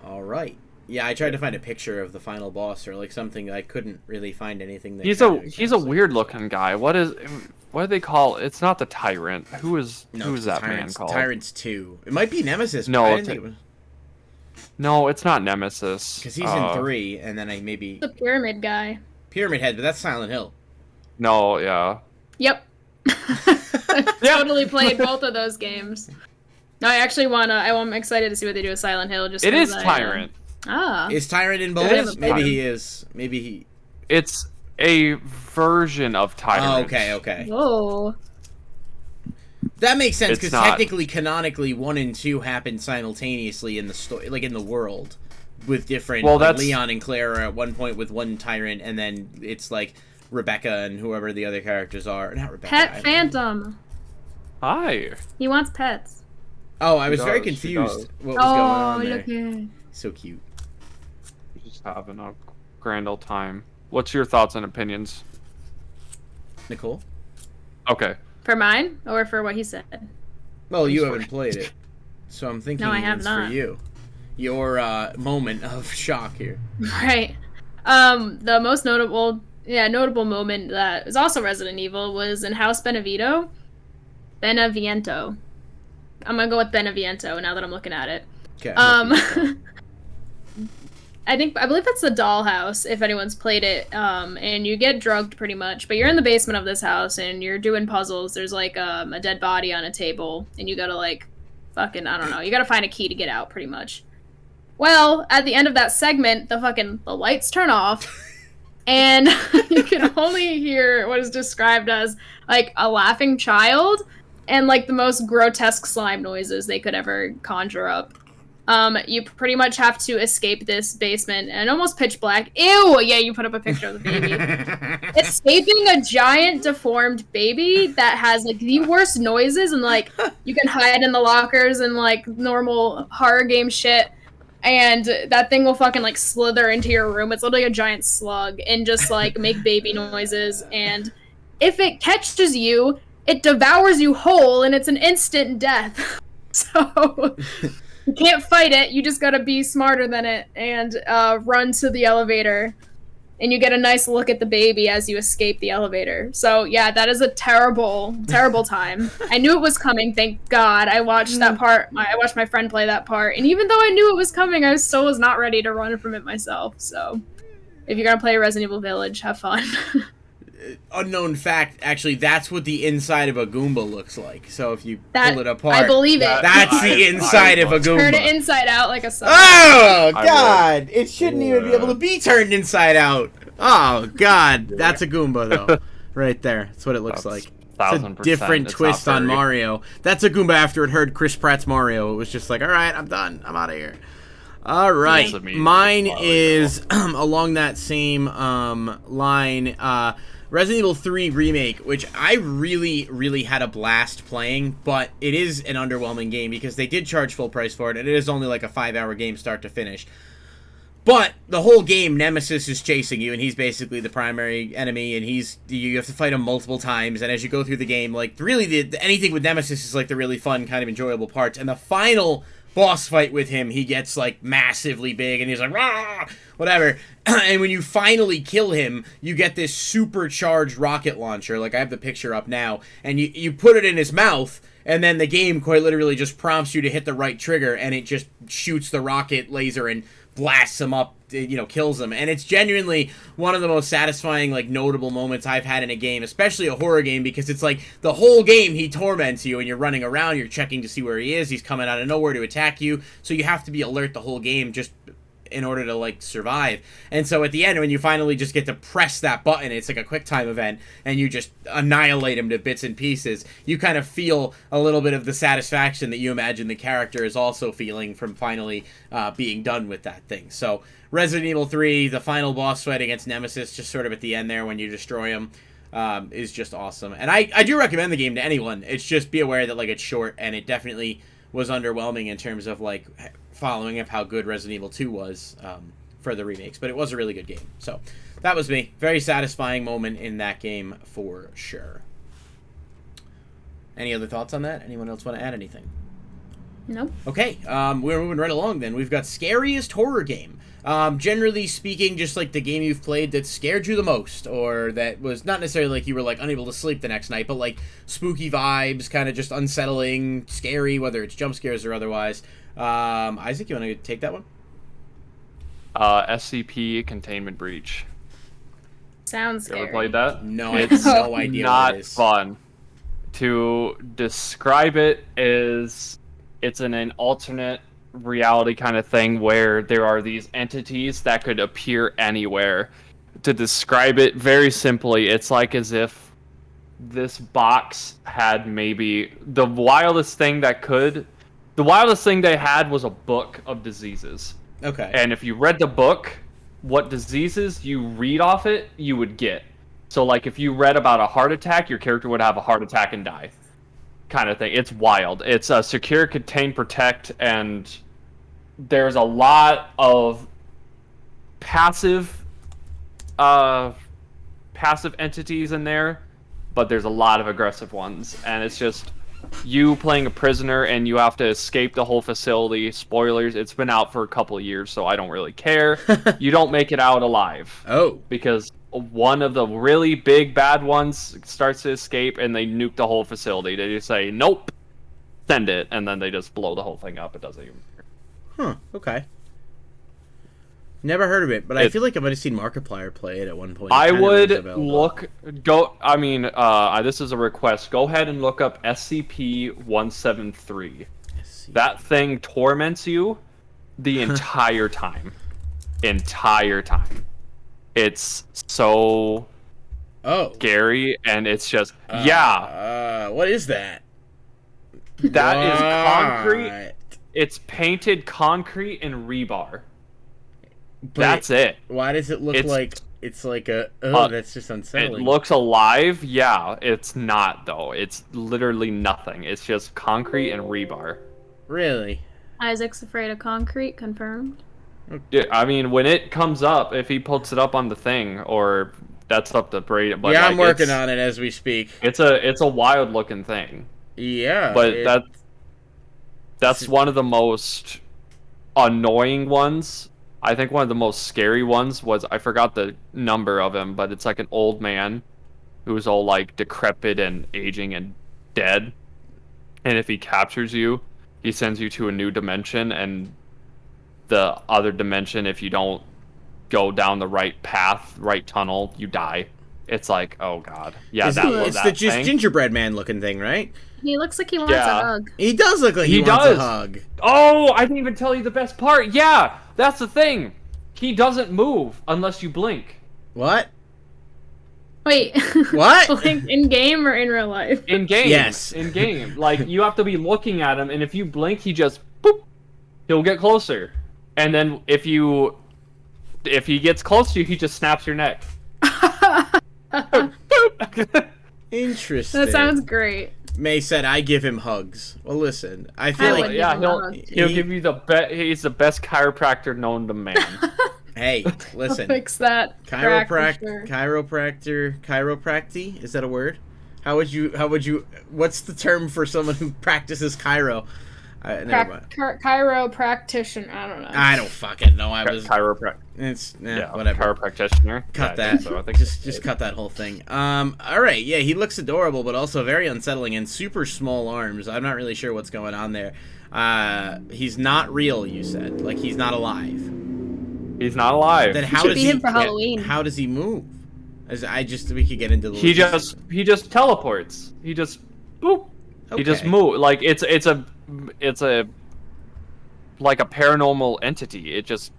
All right. Yeah, I tried to find a picture of the final boss or like something. I couldn't really find anything. That he's a weird looking guy. What do they call? It's not the Tyrant. Who is that man called? Tyrant's 2. It might be Nemesis. No, I didn't think it was. No, it's not Nemesis. Because he's in 3, and then maybe The Pyramid guy. Pyramid Head, but that's Silent Hill. No, yeah. Yep. I totally played both of those games. No, I actually I'm excited to see what they do with Silent Hill. It is Tyrant. Is Tyrant in both? Maybe he is. Maybe he. It's a version of Tyrant. Oh, okay. Whoa. That makes sense, It's because not- technically, canonically, 1 and 2 happen simultaneously in the story, like in the world, with different. Well, like, that's- Leon and Claire are at one point with one tyrant, and then it's like Rebecca and whoever the other characters are. Not Rebecca. Pet Phantom. Hi. He wants pets. Oh, I was She very does, she confused. does. What was going on there? look at So cute. Just having a grand old time. What's your thoughts and opinions? Nicole? Okay. For mine or for what he said? Well, you haven't played it, so I'm thinking No, I have it's not. for you. Your moment of shock here. Right. The most notable moment that was also Resident Evil was in House Beneviento. Beneviento. I'm gonna go with Beneviento now that I'm looking at it. Okay. I believe that's the dollhouse, if anyone's played it. And you get drugged pretty much, but you're in the basement of this house and you're doing puzzles. There's like a dead body on a table, and you gotta like fucking, I don't know, you gotta find a key to get out pretty much. Well, at the end of that segment, the lights turn off, and you can only hear what is described as like a laughing child and like the most grotesque slime noises they could ever conjure up. You pretty much have to escape this basement and almost pitch black. Ew! Yeah, you put up a picture of the baby. Escaping a giant deformed baby that has like the worst noises, and like you can hide in the lockers and like normal horror game shit. And that thing will fucking like slither into your room. It's literally a giant slug and just like make baby noises. And if it catches you, it devours you whole and it's an instant death. So you can't fight it. You just gotta be smarter than it and run to the elevator. And you get a nice look at the baby as you escape the elevator. So yeah, that is a terrible, terrible time. I knew it was coming, thank God. I watched that part. I watched my friend play that part. And even though I knew it was coming, I still was not ready to run from it myself. So if you're gonna play Resident Evil Village, have fun. Unknown fact, actually, that's what the inside of a Goomba looks like. So if you pull it apart, I believe it. that's the inside of a Goomba. Turn it inside out like a sun. Oh, I God! It shouldn't even be able to be turned inside out. Oh, God! That's a Goomba, though. Right there. That's what it looks like. It's a 1000%. different It's twist not on very- Mario. That's a Goomba after it heard Chris Pratt's Mario. It was just like, all right, I'm done. I'm out of here. All right. Yes, I mean, Mine Mario. is along that same line. Resident Evil 3 Remake, which I really, really had a blast playing, but it is an underwhelming game because they did charge full price for it, and it is only like a 5-hour game start to finish. But the whole game, Nemesis is chasing you, and he's basically the primary enemy, and you have to fight him multiple times, and as you go through the game, like, really, anything with Nemesis is, like, the really fun, kind of enjoyable parts, and the final boss fight with him, he gets, like, massively big, and he's like, rah, whatever, and when you finally kill him, you get this supercharged rocket launcher, like, I have the picture up now, and you put it in his mouth, and then the game quite literally just prompts you to hit the right trigger, and it just shoots the rocket laser and blasts him up, kills him. And it's genuinely one of the most satisfying, like, notable moments I've had in a game, especially a horror game, because it's like the whole game he torments you and you're running around, you're checking to see where he is, he's coming out of nowhere to attack you, so you have to be alert the whole game just in order to, like, survive. And so at the end, when you finally just get to press that button, it's like a quick time event, and you just annihilate him to bits and pieces, you kind of feel a little bit of the satisfaction that you imagine the character is also feeling from finally being done with that thing. So Resident Evil 3, the final boss fight against Nemesis, just sort of at the end there when you destroy him, is just awesome. And I do recommend the game to anyone. It's just be aware that, like, it's short, and it definitely was underwhelming in terms of, like, following up how good Resident Evil 2 was for the remakes, but it was a really good game. So that was me. Very satisfying moment in that game for sure. Any other thoughts on that? Anyone else want to add anything? Nope. Okay, we're moving right along then. We've got scariest horror game. Generally speaking, just like the game you've played that scared you the most, or that was not necessarily like you were like unable to sleep the next night, but like spooky vibes, kind of just unsettling, scary, whether it's jump scares or otherwise. Isaac, you want to take that one? SCP Containment Breach. Sounds You scary. ever played that? No, I have no idea what Not it is. fun. To describe it is, it's in an alternate reality kind of thing where there are these entities that could appear anywhere. To describe it very simply, it's like as if this box had maybe the wildest thing they had was a book of diseases. Okay. And if you read the book, what diseases you read off it, you would get. So, like, if you read about a heart attack, your character would have a heart attack and die. Kind of thing. It's wild. It's secure, contain, protect, and there's a lot of passive entities in there, but there's a lot of aggressive ones. And it's just you playing a prisoner, and you have to escape the whole facility. Spoilers, it's been out for a couple of years, so I don't really care. You don't make it out alive. Oh. Because one of the really big bad ones starts to escape, and they nuke the whole facility. They just say, nope, send it, and then they just blow the whole thing up. It doesn't even... Huh, okay. Never heard of it, but I feel like I might have seen Markiplier play it at one point. I would this is a request. Go ahead and look up SCP-173. That thing torments you the entire time. It's so scary, and it's just what is that? That is concrete. It's painted concrete and rebar. But that's it. Why does it look like it's like a... Oh, that's just unsettling. It looks alive. Yeah, it's not, though. It's literally nothing. It's just concrete and rebar. Really? Isaac's afraid of concrete, confirmed. Yeah, I mean, when it comes up, if he puts it up on the thing, or that's up to Brady. But yeah, I'm working on it as we speak. It's a wild-looking thing. Yeah. But that's one of the most annoying ones. I think one of the most scary ones was, I forgot the number of him, but it's like an old man who's all like decrepit and aging and dead. And if he captures you, he sends you to a new dimension, and the other dimension, if you don't go down the right path, right tunnel, you die. It's like, oh god. Yeah, it's the gingerbread man looking thing, right? He looks like he wants a hug. He does look like he wants a hug. Oh, I didn't even tell you the best part. Yeah, that's the thing. He doesn't move unless you blink. What? Wait. What? Blink in game or in real life? In game. Yes. In game. Like, you have to be looking at him, and if you blink, he just boop. He'll get closer. And then if he gets close to you, he just snaps your neck. Interesting. That sounds great. May said, "I give him hugs." Well, listen, I feel like he'll give you the best. He's the best chiropractor known to man. Hey, listen. I'll fix that. Chiropractic. Is that a word? How would you? What's the term for someone who practices chiro? Chiro practitioner. I don't know. I don't fucking know. I was chiropractic. It's whatever. Chiropractitioner. Cut that. So I think just cut that whole thing. All right. Yeah, he looks adorable, but also very unsettling and super small arms. I'm not really sure what's going on there. He's not real. You said, like, he's not alive. He's not alive. Then how does he? For Halloween. How does he move? We could get into the. He just teleports. He just boop. Okay. He just moves. Like it's a like a paranormal entity. It just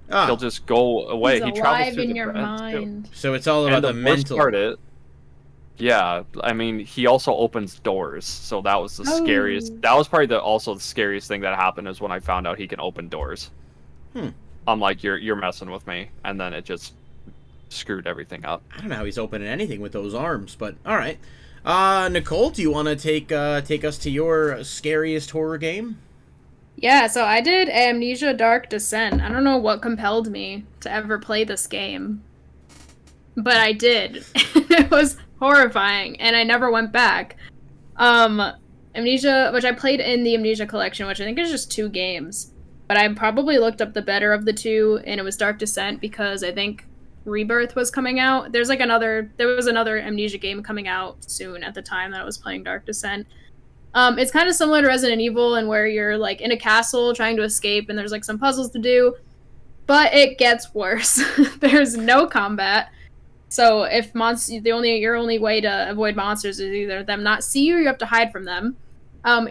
he'll just go away. He travels through in your mind. So it's all about the mental part. Yeah, I mean, he also opens doors. So that was the scariest. That was probably also the scariest thing that happened is when I found out he can open doors. I'm like, you're messing with me, and then it just screwed everything up. I don't know how he's opening anything with those arms, but all right. Nicole, do you want to take us to your scariest horror game? Yeah, so I did Amnesia Dark Descent. I don't know what compelled me to ever play this game, but I did. It was horrifying, and I never went back. Amnesia, which I played in the Amnesia collection, which I think is just 2 games, but I probably looked up the better of the 2, and it was Dark Descent because I think Rebirth was coming out. There was another Amnesia game coming out soon at the time that I was playing Dark Descent. It's kind of similar to Resident Evil, and where you're like in a castle trying to escape, and there's like some puzzles to do, but it gets worse. There's no combat, so if your only way to avoid monsters is either them not see you or you have to hide from them.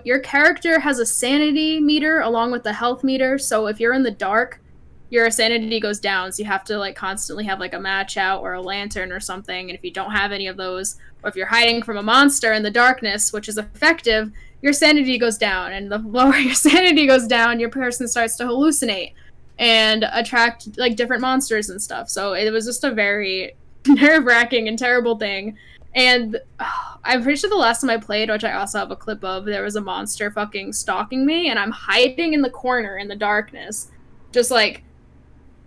Your character has a sanity meter along with the health meter, so if you're in the dark, your sanity goes down, so you have to like constantly have like a match out or a lantern or something, and if you don't have any of those, or if you're hiding from a monster in the darkness, which is effective, your sanity goes down, and the lower your sanity goes down, your person starts to hallucinate and attract like different monsters and stuff. So it was just a very nerve-wracking and terrible thing. And I'm pretty sure the last time I played, which I also have a clip of, there was a monster fucking stalking me, and I'm hiding in the corner in the darkness, just like,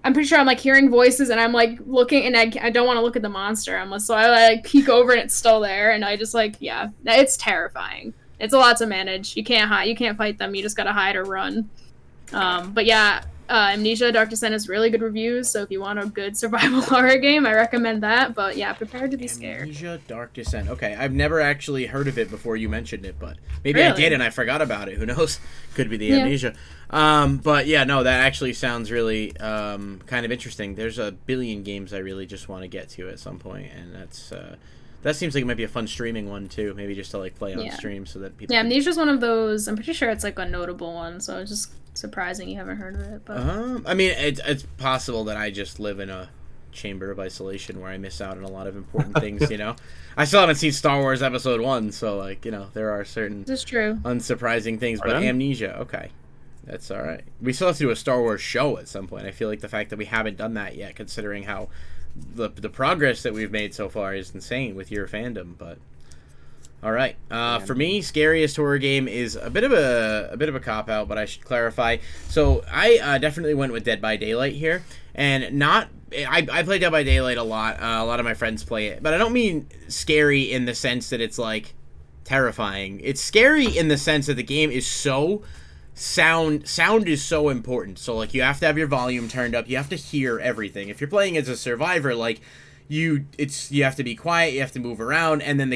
I'm pretty sure I'm like hearing voices, and I'm like looking, and I don't want to look at the monster, so I like peek over and it's still there, and I just like, yeah, it's terrifying. It's a lot to manage. You can't hide, you can't fight them. You just gotta hide or run. But yeah. Amnesia Dark Descent has really good reviews, so if you want a good survival horror game, I recommend that. But yeah, prepare to be scared. Amnesia Dark Descent. Okay, I've never actually heard of it before you mentioned it, but maybe Really? I did and I forgot about it. Who knows? Could be the Amnesia. But yeah, no, that actually sounds really kind of interesting. There's a billion games I really just want to get to at some point, and that seems like it might be a fun streaming one too. Maybe just to like play on stream so that people. Yeah, Amnesia's one of those. I'm pretty sure it's like a notable one, so it's just surprising you haven't heard of it. But I mean, it's possible that I just live in a chamber of isolation where I miss out on a lot of important things. You know, I still haven't seen Star Wars Episode 1, so like, you know, there are certain this is true. unsurprising things. But Amnesia, okay, that's all right. We still have to do a Star Wars show at some point. I feel like the fact that we haven't done that yet, considering how the progress that we've made so far, is insane with your fandom. But all right, for me, scariest horror game is a bit of a cop out, but I should clarify. So I definitely went with Dead by Daylight here, and I play Dead by Daylight a lot. A lot of my friends play it, but I don't mean scary in the sense that it's like terrifying. It's scary in the sense that the game is so sound is so important. So like, you have to have your volume turned up. You have to hear everything. If you're playing as a survivor, like, you have to be quiet, you have to move around, and then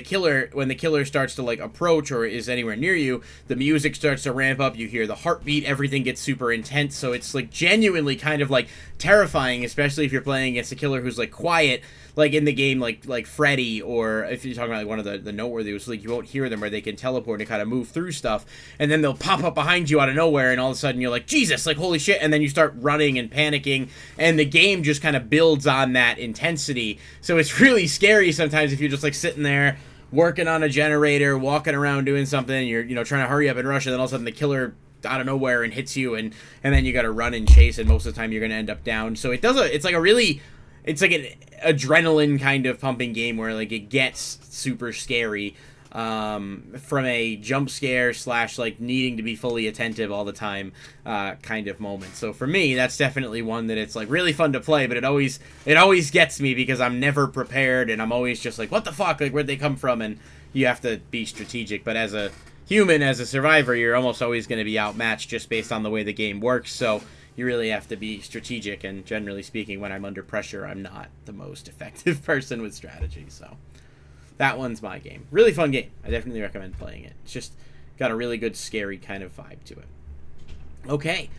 when the killer starts to like approach or is anywhere near you, the music starts to ramp up, you hear the heartbeat, everything gets super intense. So it's like genuinely kind of like terrifying, especially if you're playing against a killer who's like quiet, like in the game, like Freddy, or if you're talking about like one of the noteworthy ones, like you won't hear them, or they can teleport and kind of move through stuff, and then they'll pop up behind you out of nowhere, and all of a sudden you're like, Jesus, like holy shit, and then you start running and panicking, and the game just kind of builds on that intensity. So it's really scary sometimes if you're just like sitting there working on a generator, walking around doing something, you're, you know, trying to hurry up and rush, and then all of a sudden the killer out of nowhere and hits you, and then you got to run and chase, and most of the time you're going to end up down. So it's like an adrenaline kind of pumping game where like it gets super scary from a jump scare / like needing to be fully attentive all the time kind of moment. So for me, that's definitely one that it's like really fun to play, but it always gets me because I'm never prepared, and I'm always just like, what the fuck, like where'd they come from? And you have to be strategic. But as a human, as a survivor, you're almost always going to be outmatched just based on the way the game works. So you really have to be strategic, and generally speaking, when I'm under pressure, I'm not the most effective person with strategy. So that one's my game. Really fun game. I definitely recommend playing it. It's just got a really good scary kind of vibe to it. Okay.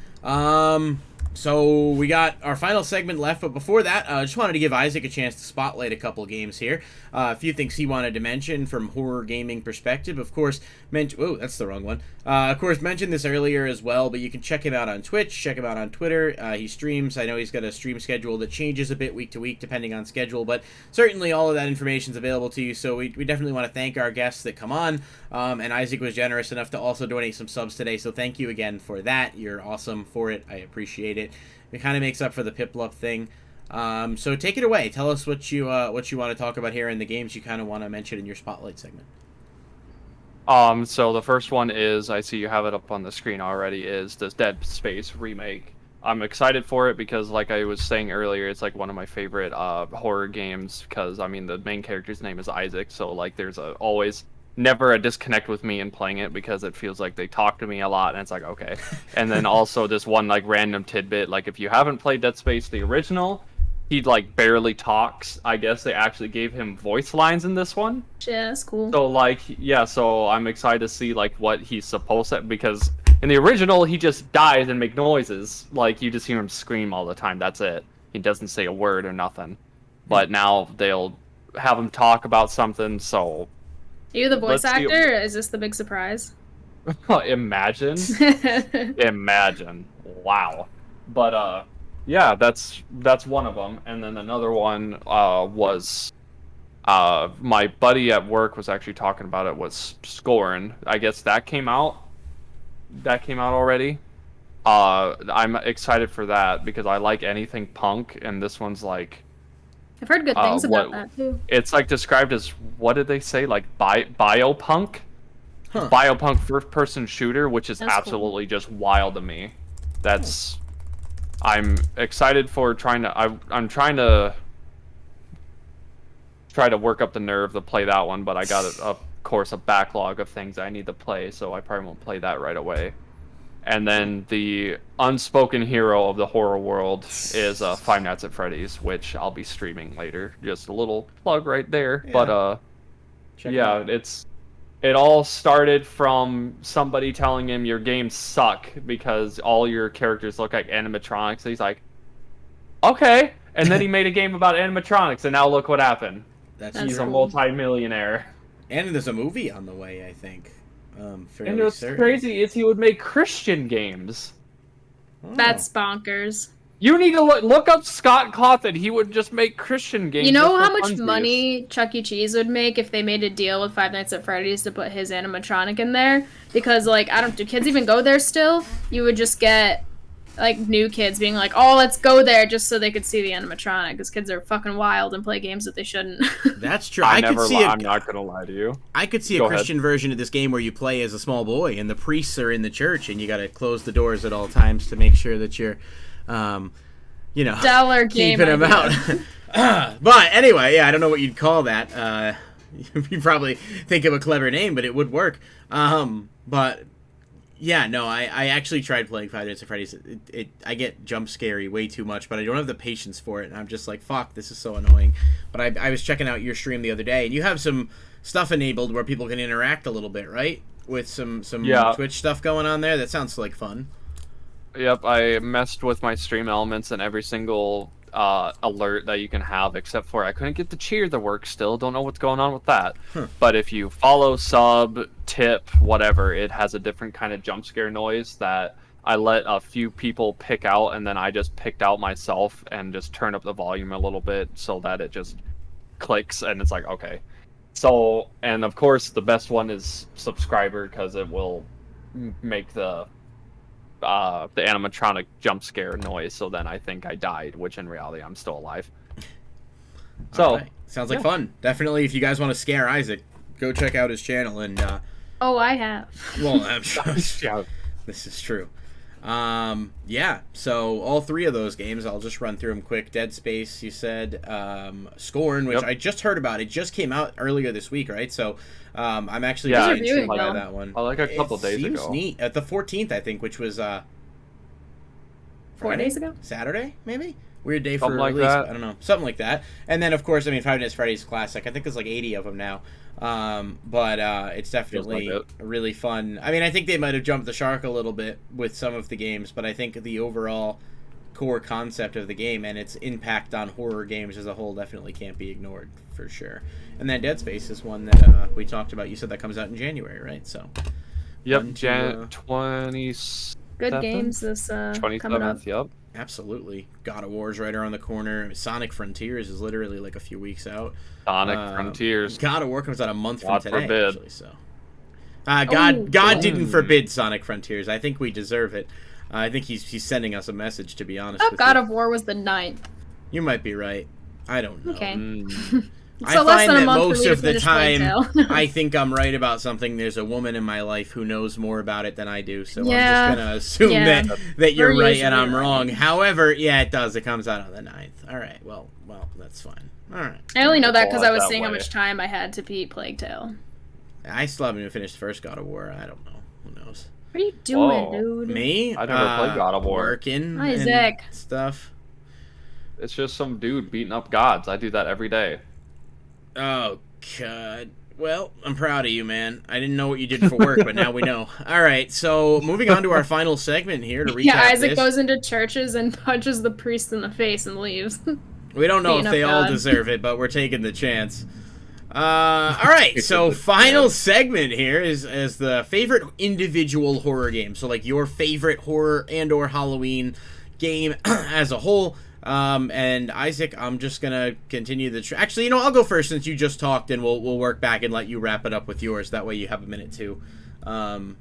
So we got our final segment left, but before that, I just wanted to give Isaac a chance to spotlight a couple games here. A few things he wanted to mention from horror gaming perspective. Of course, oh, that's the wrong one. Of course, mentioned this earlier as well, but you can check him out on Twitch, check him out on Twitter. He streams. I know he's got a stream schedule that changes a bit week to week depending on schedule, but certainly all of that information is available to you, so we definitely want to thank our guests that come on, and Isaac was generous enough to also donate some subs today, so thank you again for that. You're awesome for it. I appreciate it. It kind of makes up for the Piplup thing. So take it away. Tell us what you want to talk about here in the games you kind of want to mention in your spotlight segment. So the first one is, I see you have it up on the screen already, is this Dead Space remake. I'm excited for it because, like I was saying earlier, it's like one of my favorite horror games because, I mean, the main character's name is Isaac, so like there's always never a disconnect with me in playing it because it feels like they talk to me a lot, and it's like, okay. And then also this one like random tidbit, like if you haven't played Dead Space the original, he like barely talks. I guess they actually gave him voice lines in this one. Yeah, that's cool. So like, yeah, so I'm excited to see like what he's supposed to, because in the original he just dies and make noises, like you just hear him scream all the time, that's it. He doesn't say a word or nothing. But now they'll have him talk about something, so Are you the voice actor, or is this the big surprise? Imagine. Imagine. Wow. But Yeah, that's one of them, and then another one was my buddy at work was actually talking about it was Scorn. I guess that came out. That came out already. I'm excited for that because I like anything punk, and this one's like I've heard good things about that too. it's like described as, what did they say, like biopunk? Huh. Biopunk first-person shooter, which is That's absolutely just wild to me. That's I'm excited for trying to. I'm trying to work up the nerve to play that one, but I got of course a backlog of things I need to play, so I probably won't play that right away. And then the unspoken hero of the horror world is Five Nights at Freddy's, which I'll be streaming later. Just a little plug right there. Yeah. But yeah, it all started from somebody telling him your games suck because all your characters look like animatronics. He's like, okay. And then he made a game about animatronics, and now look what happened. He's a multi-millionaire. And there's a movie on the way, I think. And what's crazy is he would make Christian games. Oh. That's bonkers. You need to look up Scott Cawthon. He would just make Christian games. You know how much money Chuck E. Cheese would make if they made a deal with Five Nights at Freddy's to put his animatronic in there? Because, like, do kids even go there still? You would just get, like, new kids being like, oh, let's go there just so they could see the animatronic. Because kids are fucking wild and play games that they shouldn't. That's true. I'm not going to lie to you. I could see a Christian version of this game where you play as a small boy and the priests are in the church and you got to close the doors at all times to make sure that you're, you know, Stellar game keeping them out. But anyway, yeah, I don't know what you'd call that. You probably think of a clever name, but it would work. But yeah, no, I actually tried playing Five Nights at Freddy's. I get jump scary way too much, but I don't have the patience for it. And I'm just like, fuck, this is so annoying. But I was checking out your stream the other day, and you have some stuff enabled where people can interact a little bit, right? With some Twitch stuff going on there. That sounds like fun. Yep, I messed with my stream elements and every single alert that you can have, except for I couldn't get the cheer to work still. Don't know what's going on with that. But if you follow, sub, tip, whatever, it has a different kind of jump scare noise that I let a few people pick out, and then I just picked out myself and just turn up the volume a little bit so that it just clicks, and it's like, okay. So, and of course, the best one is subscriber, because it will make the animatronic jump scare noise, so then I think I died, which in reality I'm still alive. So right. Sounds like fun. Definitely, if you guys want to scare Isaac, go check out his channel. And oh, I have. Well, I'm sure this is true. Yeah, so all three of those games, I'll just run through them quick. Dead Space, you said. Scorn, which I just heard about. It just came out earlier this week, right? So I'm actually intrigued by that one. Like a couple days ago. It seems neat. At the 14th, I think, which was 4 days ago? Saturday, maybe? Weird day for something release. Like that. I don't know. Something like that. And then, of course, I mean, Five Nights at Freddy's classic. I think there's like 80 of them now. But it's definitely really fun. I mean, I think they might have jumped the shark a little bit with some of the games, but I think the overall core concept of the game and its impact on horror games as a whole definitely can't be ignored, for sure. And then Dead Space is one that we talked about. You said that comes out in January, right? So. Yep, Jan 27th. Good games this coming up. Yep. Absolutely. God of War's right around the corner. Sonic Frontiers is literally like a few weeks out. Sonic Frontiers. God of War comes out a month God from today, forbid. actually. So, God didn't forbid Sonic Frontiers. I think we deserve it. I think he's sending us a message, to be honest. Oh, God of War was the 9th. You might be right. I don't know. Okay. I find that most of the time, I think I'm right about something. There's a woman in my life who knows more about it than I do, so I'm just going to assume that you're right and I'm wrong. However, yeah, it does. It comes out on the 9th. All right, well, that's fine. All right. I only know that because I was seeing how much time I had to beat Plague Tale. I still haven't even finished the first God of War. I don't know. Who knows? What are you doing, dude? Me? I never played God of War. Working Isaac. And stuff. It's just some dude beating up gods. I do that every day. Oh, God. Well, I'm proud of you, man. I didn't know what you did for work, but now we know. All right, so moving on to our final segment here to recap Isaac goes into churches and punches the priest in the face and leaves. We don't know if they all deserve it, but we're taking the chance. All right, so final segment here is the favorite individual horror game. So, like, your favorite horror and or Halloween game as a whole. And Isaac, I'm just gonna continue the actually, I'll go first since you just talked, and we'll work back and let you wrap it up with yours. That way you have a minute to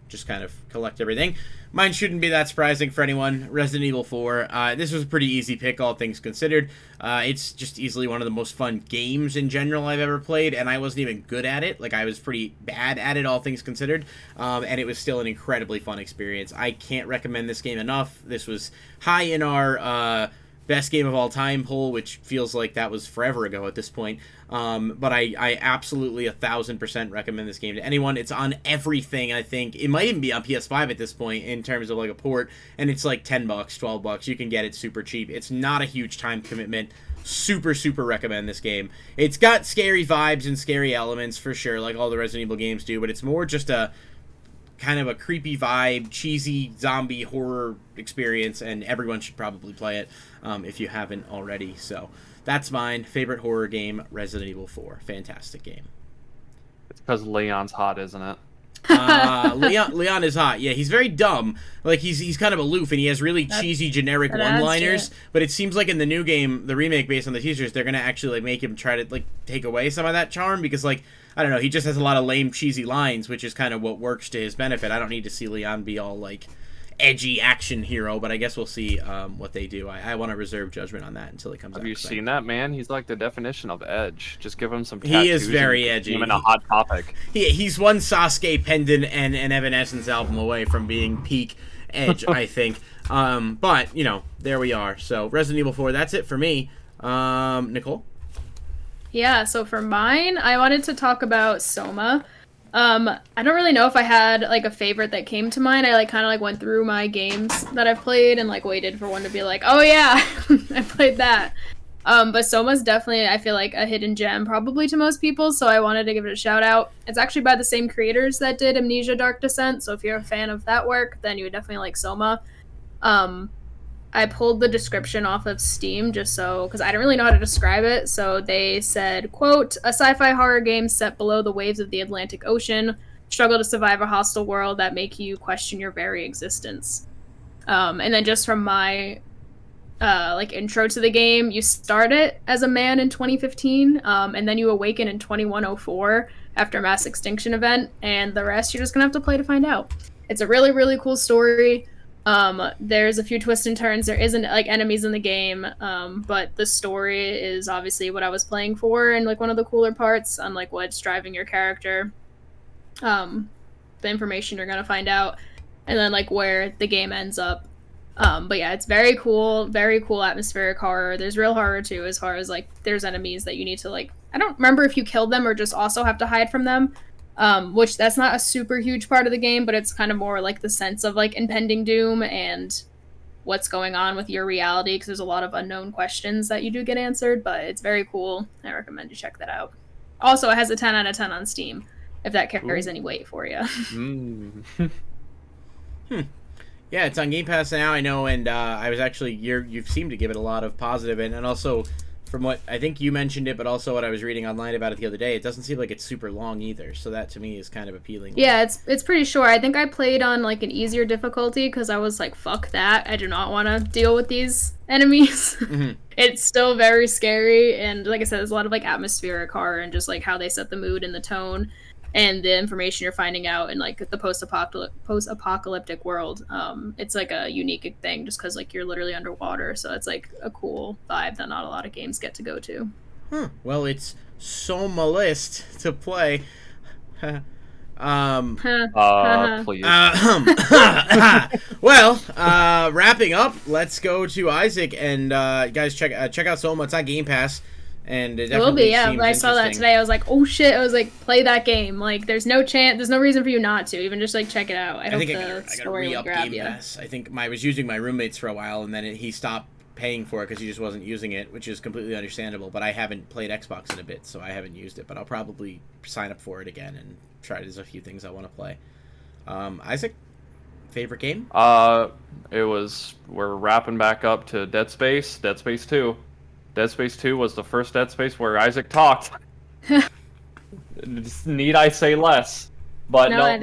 just kind of collect everything. Mine shouldn't be that surprising for anyone. Resident Evil 4. This was a pretty easy pick, all things considered. It's just easily one of the most fun games in general I've ever played, and I wasn't even good at it. Like, I was pretty bad at it, all things considered, and it was still an incredibly fun experience. I can't recommend this game enough. This was high in our best game of all time poll, which feels like that was forever ago at this point. But I absolutely 1,000% recommend this game to anyone. It's on everything, I think. It might even be on PS5 at this point in terms of like a port, and it's like $10, $12. You can get it super cheap. It's not a huge time commitment. Super recommend this game. It's got scary vibes and scary elements for sure, like all the Resident Evil games do, but it's more just a kind of a creepy vibe, cheesy zombie horror experience, and everyone should probably play it if you haven't already. So that's mine. Favorite horror game, Resident Evil 4. Fantastic game. It's because Leon's hot, isn't it? Leon is hot. Yeah, he's very dumb. Like, he's kind of aloof, and he has really cheesy, generic one-liners. But it seems like in the new game, the remake based on the teasers, they're gonna actually like make him try to like take away some of that charm, because like, I don't know, he just has a lot of lame, cheesy lines, which is kind of what works to his benefit. I don't need to see Leon be all like edgy action hero, but I guess we'll see what they do. I want to reserve judgment on that until it comes out. Have you seen that man? He's like the definition of edge. Just give him some tattoos. He is very edgy. Him in a hot topic. He's one Sasuke pendant and an Evanescence album away from being peak edge, I think. But there we are. So Resident Evil 4. That's it for me. Nicole. Yeah. So for mine, I wanted to talk about Soma. I don't really know if I had like a favorite that came to mind. I like kind of like went through my games that I've played and like waited for one to be like, oh yeah, I played that. But Soma's definitely, I feel like, a hidden gem probably to most people, so I wanted to give it a shout out. It's actually by the same creators that did Amnesia Dark Descent, so if you're a fan of that work, then you would definitely like Soma. I pulled the description off of Steam just so, because I didn't really know how to describe it. So they said, quote, a sci-fi horror game set below the waves of the Atlantic Ocean, struggle to survive a hostile world that make you question your very existence. And then just from my like intro to the game, you start it as a man in 2015, and then you awaken in 2104 after a mass extinction event, and the rest you're just gonna have to play to find out. It's a really cool story. There's a few twists and turns. There isn't like enemies in the game, but the story is obviously what I was playing for, and like one of the cooler parts on like what's driving your character, the information you're gonna find out, and then like where the game ends up. But yeah, it's very cool atmospheric horror. There's real horror too, as far as like there's enemies that you need to like, I don't remember if you kill them or just also have to hide from them. Which that's not a super huge part of the game, but it's kind of more like the sense of like impending doom and what's going on with your reality, because there's a lot of unknown questions that you do get answered, but it's very cool. I recommend you check that out. Also, it has a 10 out of 10 on Steam, if that carries any weight for you. Yeah, it's on Game Pass now, I know, and I was actually, you've seemed to give it a lot of positive, and also from what I think you mentioned it, but also what I was reading online about it the other day, it doesn't seem like it's super long either. So that to me is kind of appealing. Yeah, it's pretty short. I think I played on like an easier difficulty because I was like, fuck that. I do not want to deal with these enemies. Mm-hmm. It's still very scary, and like I said, there's a lot of like atmospheric horror and just like how they set the mood and the tone and the information you're finding out in like the post-apocalyptic world. It's like a unique thing just because like you're literally underwater, so it's like a cool vibe that not a lot of games get to go to. Well, it's so my list to play. Please. Well, wrapping up, let's go to Isaac, and guys, check out Soma. It's on Game Pass. And it will be, yeah. When I saw that today, I was like, "Oh shit!" I was like, "Play that game!" Like, there's no reason for you not to. Even just like check it out. I hope the story will grab you. I think I was using my roommates for a while, and then he stopped paying for it because he just wasn't using it, which is completely understandable. But I haven't played Xbox in a bit, so I haven't used it. But I'll probably sign up for it again and try. There's a few things I want to play. Isaac, favorite game? We're wrapping back up to Dead Space 2. Dead Space 2 was the first Dead Space where Isaac talked. Need I say less? But no,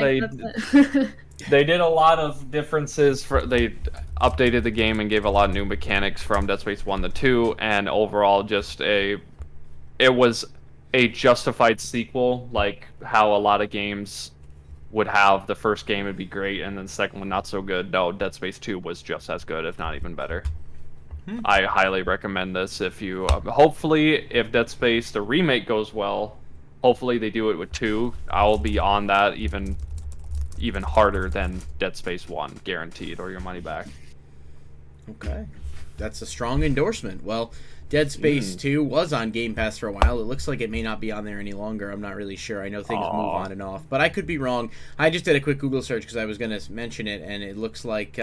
They did a lot of differences. They updated the game and gave a lot of new mechanics from Dead Space 1 to 2, and overall it was a justified sequel, like how a lot of games would have. The first game would be great, and then the second one not so good. No, Dead Space 2 was just as good, if not even better. I highly recommend this. If you hopefully, if Dead Space the remake goes well, hopefully they do it with 2. I'll be on that even harder than Dead Space 1, guaranteed, or your money back. Okay, that's a strong endorsement. Well, Dead Space 2 was on Game Pass for a while. It looks like it may not be on there any longer. I'm not really sure. I know things move on and off, but I could be wrong. I just did a quick Google search because I was going to mention it, and it looks like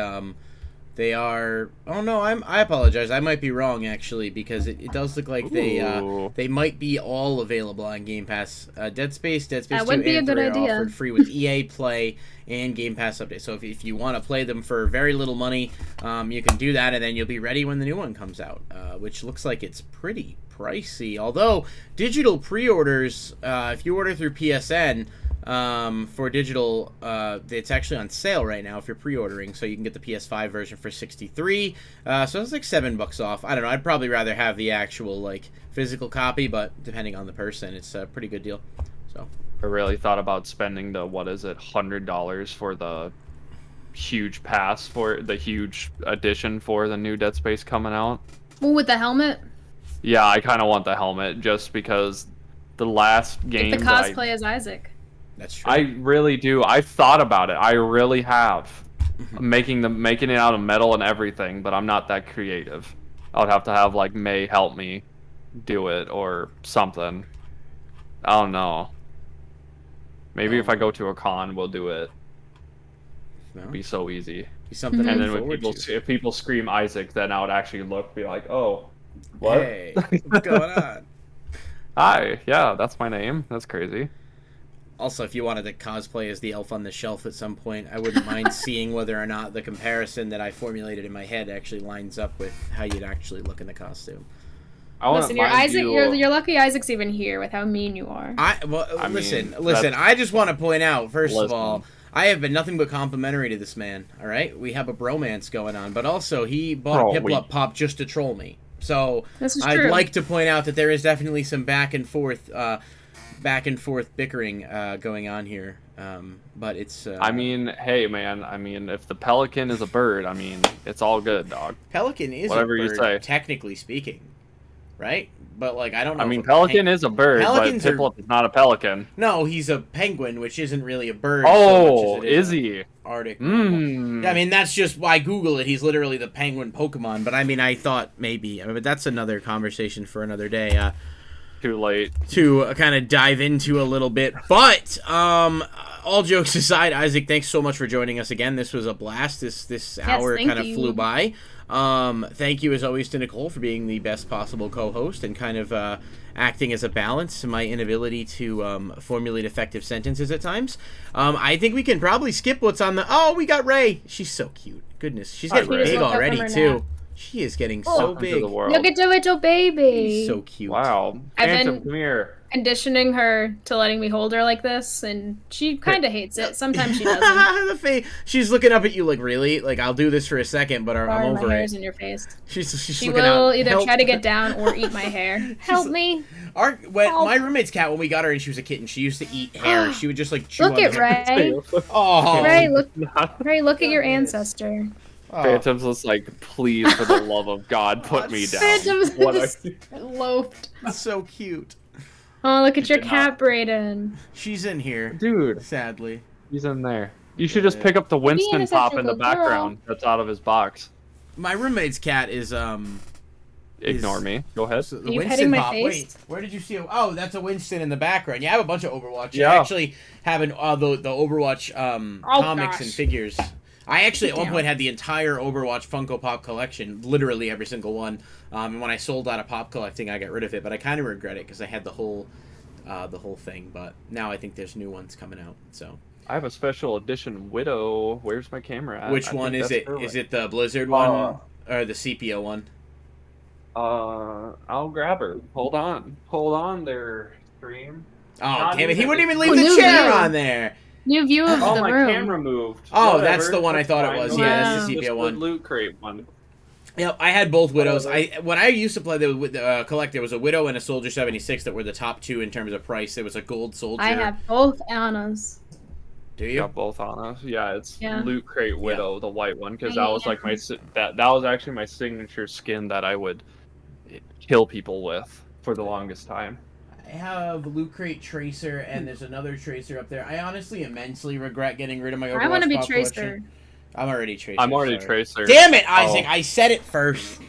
they are. Oh no, I apologize. I might be wrong actually, because it does look like they might be all available on Game Pass. Dead Space 2, would be a and good 3 are idea. offered free with EA Play and Game Pass update. So if you want to play them for very little money, you can do that, and then you'll be ready when the new one comes out, which looks like it's pretty pricey. Although digital pre-orders, if you order through PSN. For digital, it's actually on sale right now if you're pre-ordering, so you can get the PS5 version for $63. So it's like $7 off. I don't know. I'd probably rather have the actual like physical copy, but depending on the person, it's a pretty good deal. So I really thought about spending the $100 for the huge pass, for the huge edition for the new Dead Space coming out. Well, with the helmet. Yeah, I kind of want the helmet just because the last game. Get the cosplay as Isaac. that's true. I really do. I've thought about it. I really have. making it out of metal and everything, but I'm not that creative. I would have to have like May help me do it or something. I don't know. Maybe if I go to a con, we'll do it. No? It'd be so easy. Be something to And look then when forward people, to. if people scream Isaac, then I would actually be like, oh, what? Hey, what's going on? Hi, yeah, that's my name. That's crazy. Also, if you wanted to cosplay as the elf on the shelf at some point, I wouldn't mind seeing whether or not the comparison that I formulated in my head actually lines up with how you'd actually look in the costume. Listen, you're lucky Isaac's even here with how mean you are. Listen. I just want to point out, first of all, I have been nothing but complimentary to this man. All right, we have a bromance going on, but also he bought Piplup Pop just to troll me. So I'd like to point out that there is definitely some back and forth bickering going on here. But it's. I mean, hey man. I mean, if the pelican is a bird, I mean, it's all good, dog. Pelican is whatever a bird, you say. technically speaking, right? But like, I don't know. I mean, pelican is a bird, Pelicans but Piplup is not a pelican. No, he's a penguin, which isn't really a bird. Oh, so much as it is he? Arctic. Yeah, I mean, that's just why Google it. He's literally the penguin Pokemon. But I mean, I thought maybe. But that's another conversation for another day. Too late to kind of dive into a little bit. But all jokes aside, Isaac, thanks so much for joining us again. This was a blast. This hour kind of flew by. Thank you as always to Nicole for being the best possible co-host and kind of acting as a balance to my inability to formulate effective sentences at times. I think we can probably skip what's on the... Oh, we got Ray. She's so cute. Goodness. She's getting big already, too. She is getting so big. Look at the little baby. She's so cute. Wow. Phantom, come here. Conditioning her to letting me hold her like this, and she kind of hates it. Sometimes she doesn't. She's looking up at you like, really? Like, I'll do this for a second, but I'm over my it. hair's in your face. She will either try to get down or eat my hair. Help me. My roommate's cat, when we got her and she was a kitten, she used to eat hair. She would just like chew look on at Ray. Oh, Ray, look at your ancestor. Phantom's was like, please, for the love of God, put me down. Phantom's loafed. That's so cute. Oh, look at your cat, Brayden. She's in here. Dude. Sadly. He's in there. You should just pick up the Winston pop in the background that's out of his box. My roommate's cat is, Ignore me. Go ahead. Are you petting my face? Wait, where did you see it? Oh, that's a Winston in the background. Yeah, I have a bunch of Overwatch. Yeah. I actually have the Overwatch comics and figures. I actually at one point had the entire Overwatch Funko Pop collection, literally every single one. And when I sold out of pop collecting, I got rid of it. But I kind of regret it because I had the whole thing. But now I think there's new ones coming out. So I have a special edition Widow. Where's my camera at? Which one is it? Is it the Blizzard one or the sepia one? I'll grab her. Hold on there, stream. Oh, damn it! He wouldn't even leave the chair on there. New view of Oh, the my room. camera moved. Oh, Whatever, that's the one I thought it fine. was. Yeah, that's the Just sepia one. The loot crate one. Yep, I had both widows. Whatever. When I used to play the collect, there was a widow and a soldier 76 that were the top two in terms of price. There was a gold soldier. I have both Annas. Do you? Got both on us. Yeah, it's Yeah. Loot Crate Widow, the white one, because I that was like my that was actually my signature skin that I would kill people with for the longest time. I have Loot Crate Tracer, and there's another Tracer up there. I honestly immensely regret getting rid of my Overwatch I want to be pop Tracer. collection. I'm already Tracer. I'm already sorry. Tracer. Damn it, Isaac! I said it first.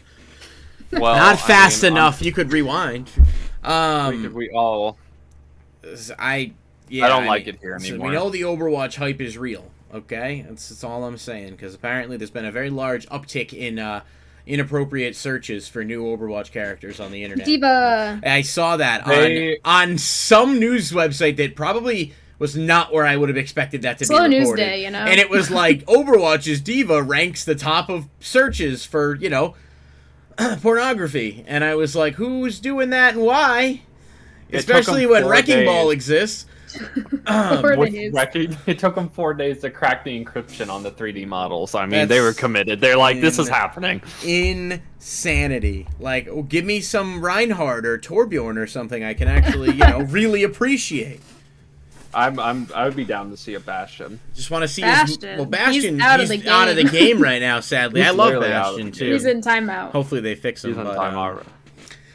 Well, Not fast I mean, enough. You could rewind. We all. I don't like it here so anymore. we know the Overwatch hype is real. Okay, that's all I'm saying. Because apparently there's been a very large uptick in inappropriate searches for new Overwatch characters on the internet. Diva. I saw that on some news website that probably was not where I would have expected that to be Slow reported. news day, you know. And it was like Overwatch's Diva ranks the top of searches for pornography, and I was like, who's doing that and why? Especially when Wrecking Ball exists. It took them 4 days to crack the encryption on the 3D models. I mean, they were committed. They're like, this is happening. Insanity. Like, give me some Reinhardt or Torbjorn or something I can actually, really appreciate. I would be down to see a Bastion. Just want to see Bastion. Bastion. He's out of the game right now. Sadly, I love Bastion too. He's in timeout. Hopefully they fix him. He's in timeout.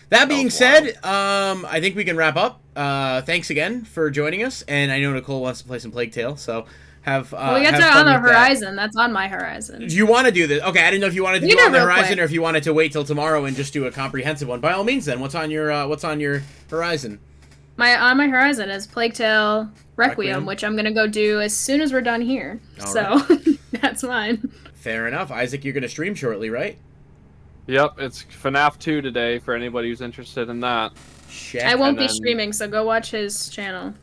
That being said, I think we can wrap up. Thanks again for joining us, and I know Nicole wants to play some Plague Tale, so have. Well, we got to on the horizon. That's on my horizon. Do you want to do this? Okay, I didn't know if you wanted to do it on the horizon or if you wanted to wait till tomorrow and just do a comprehensive one. By all means, then, what's on your horizon? On my horizon is Plague Tale Requiem, which I'm gonna go do as soon as we're done here. All right. That's mine. Fair enough, Isaac. You're gonna stream shortly, right? Yep, it's FNAF 2 today for anybody who's interested in that. Check. I won't be streaming, so go watch his channel.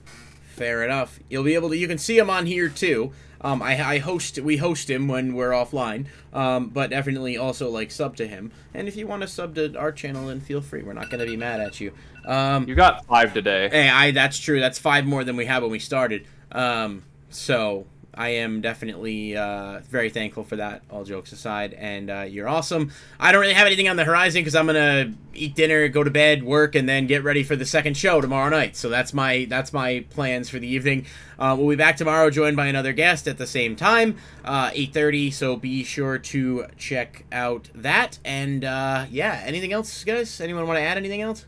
Fair enough. You'll be able to. You can see him on here too. We host him when we're offline. But definitely also sub to him. And if you want to sub to our channel, then feel free. We're not gonna be mad at you. You got 5 today. Hey, that's true. That's 5 more than we had when we started. So I am definitely very thankful for that, all jokes aside, and you're awesome. I don't really have anything on the horizon because I'm going to eat dinner, go to bed, work, and then get ready for the second show tomorrow night. So that's my plans for the evening. We'll be back tomorrow joined by another guest at the same time, 8:30, so be sure to check out that. And anything else, guys? Anyone want to add anything else?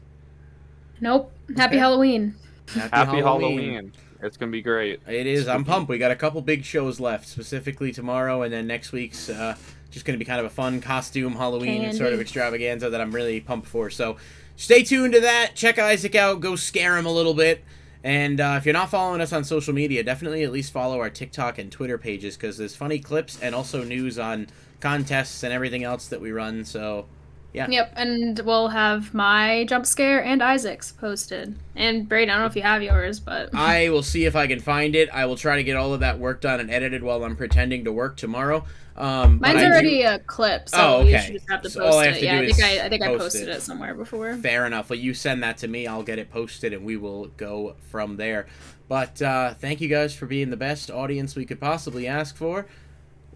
Nope. Happy Halloween. Happy Halloween. It's going to be great. It is. I'm pumped. We got a couple big shows left, specifically tomorrow, and then next week's just going to be kind of a fun costume Halloween sort of extravaganza that I'm really pumped for. So stay tuned to that. Check Isaac out. Go scare him a little bit. And if you're not following us on social media, definitely at least follow our TikTok and Twitter pages because there's funny clips and also news on contests and everything else that we run. So yeah. Yep, and we'll have my jump scare and Isaac's posted. And Braden, I don't know if you have yours, but I will see if I can find it. I will try to get all of that work done and edited while I'm pretending to work tomorrow. Mine's already a clip, so you should just have to post it. Yeah, I think I posted it somewhere before. Fair enough. Well, you send that to me. I'll get it posted, and we will go from there. But thank you guys for being the best audience we could possibly ask for.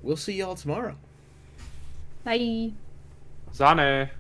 We'll see y'all tomorrow. Bye. Zane.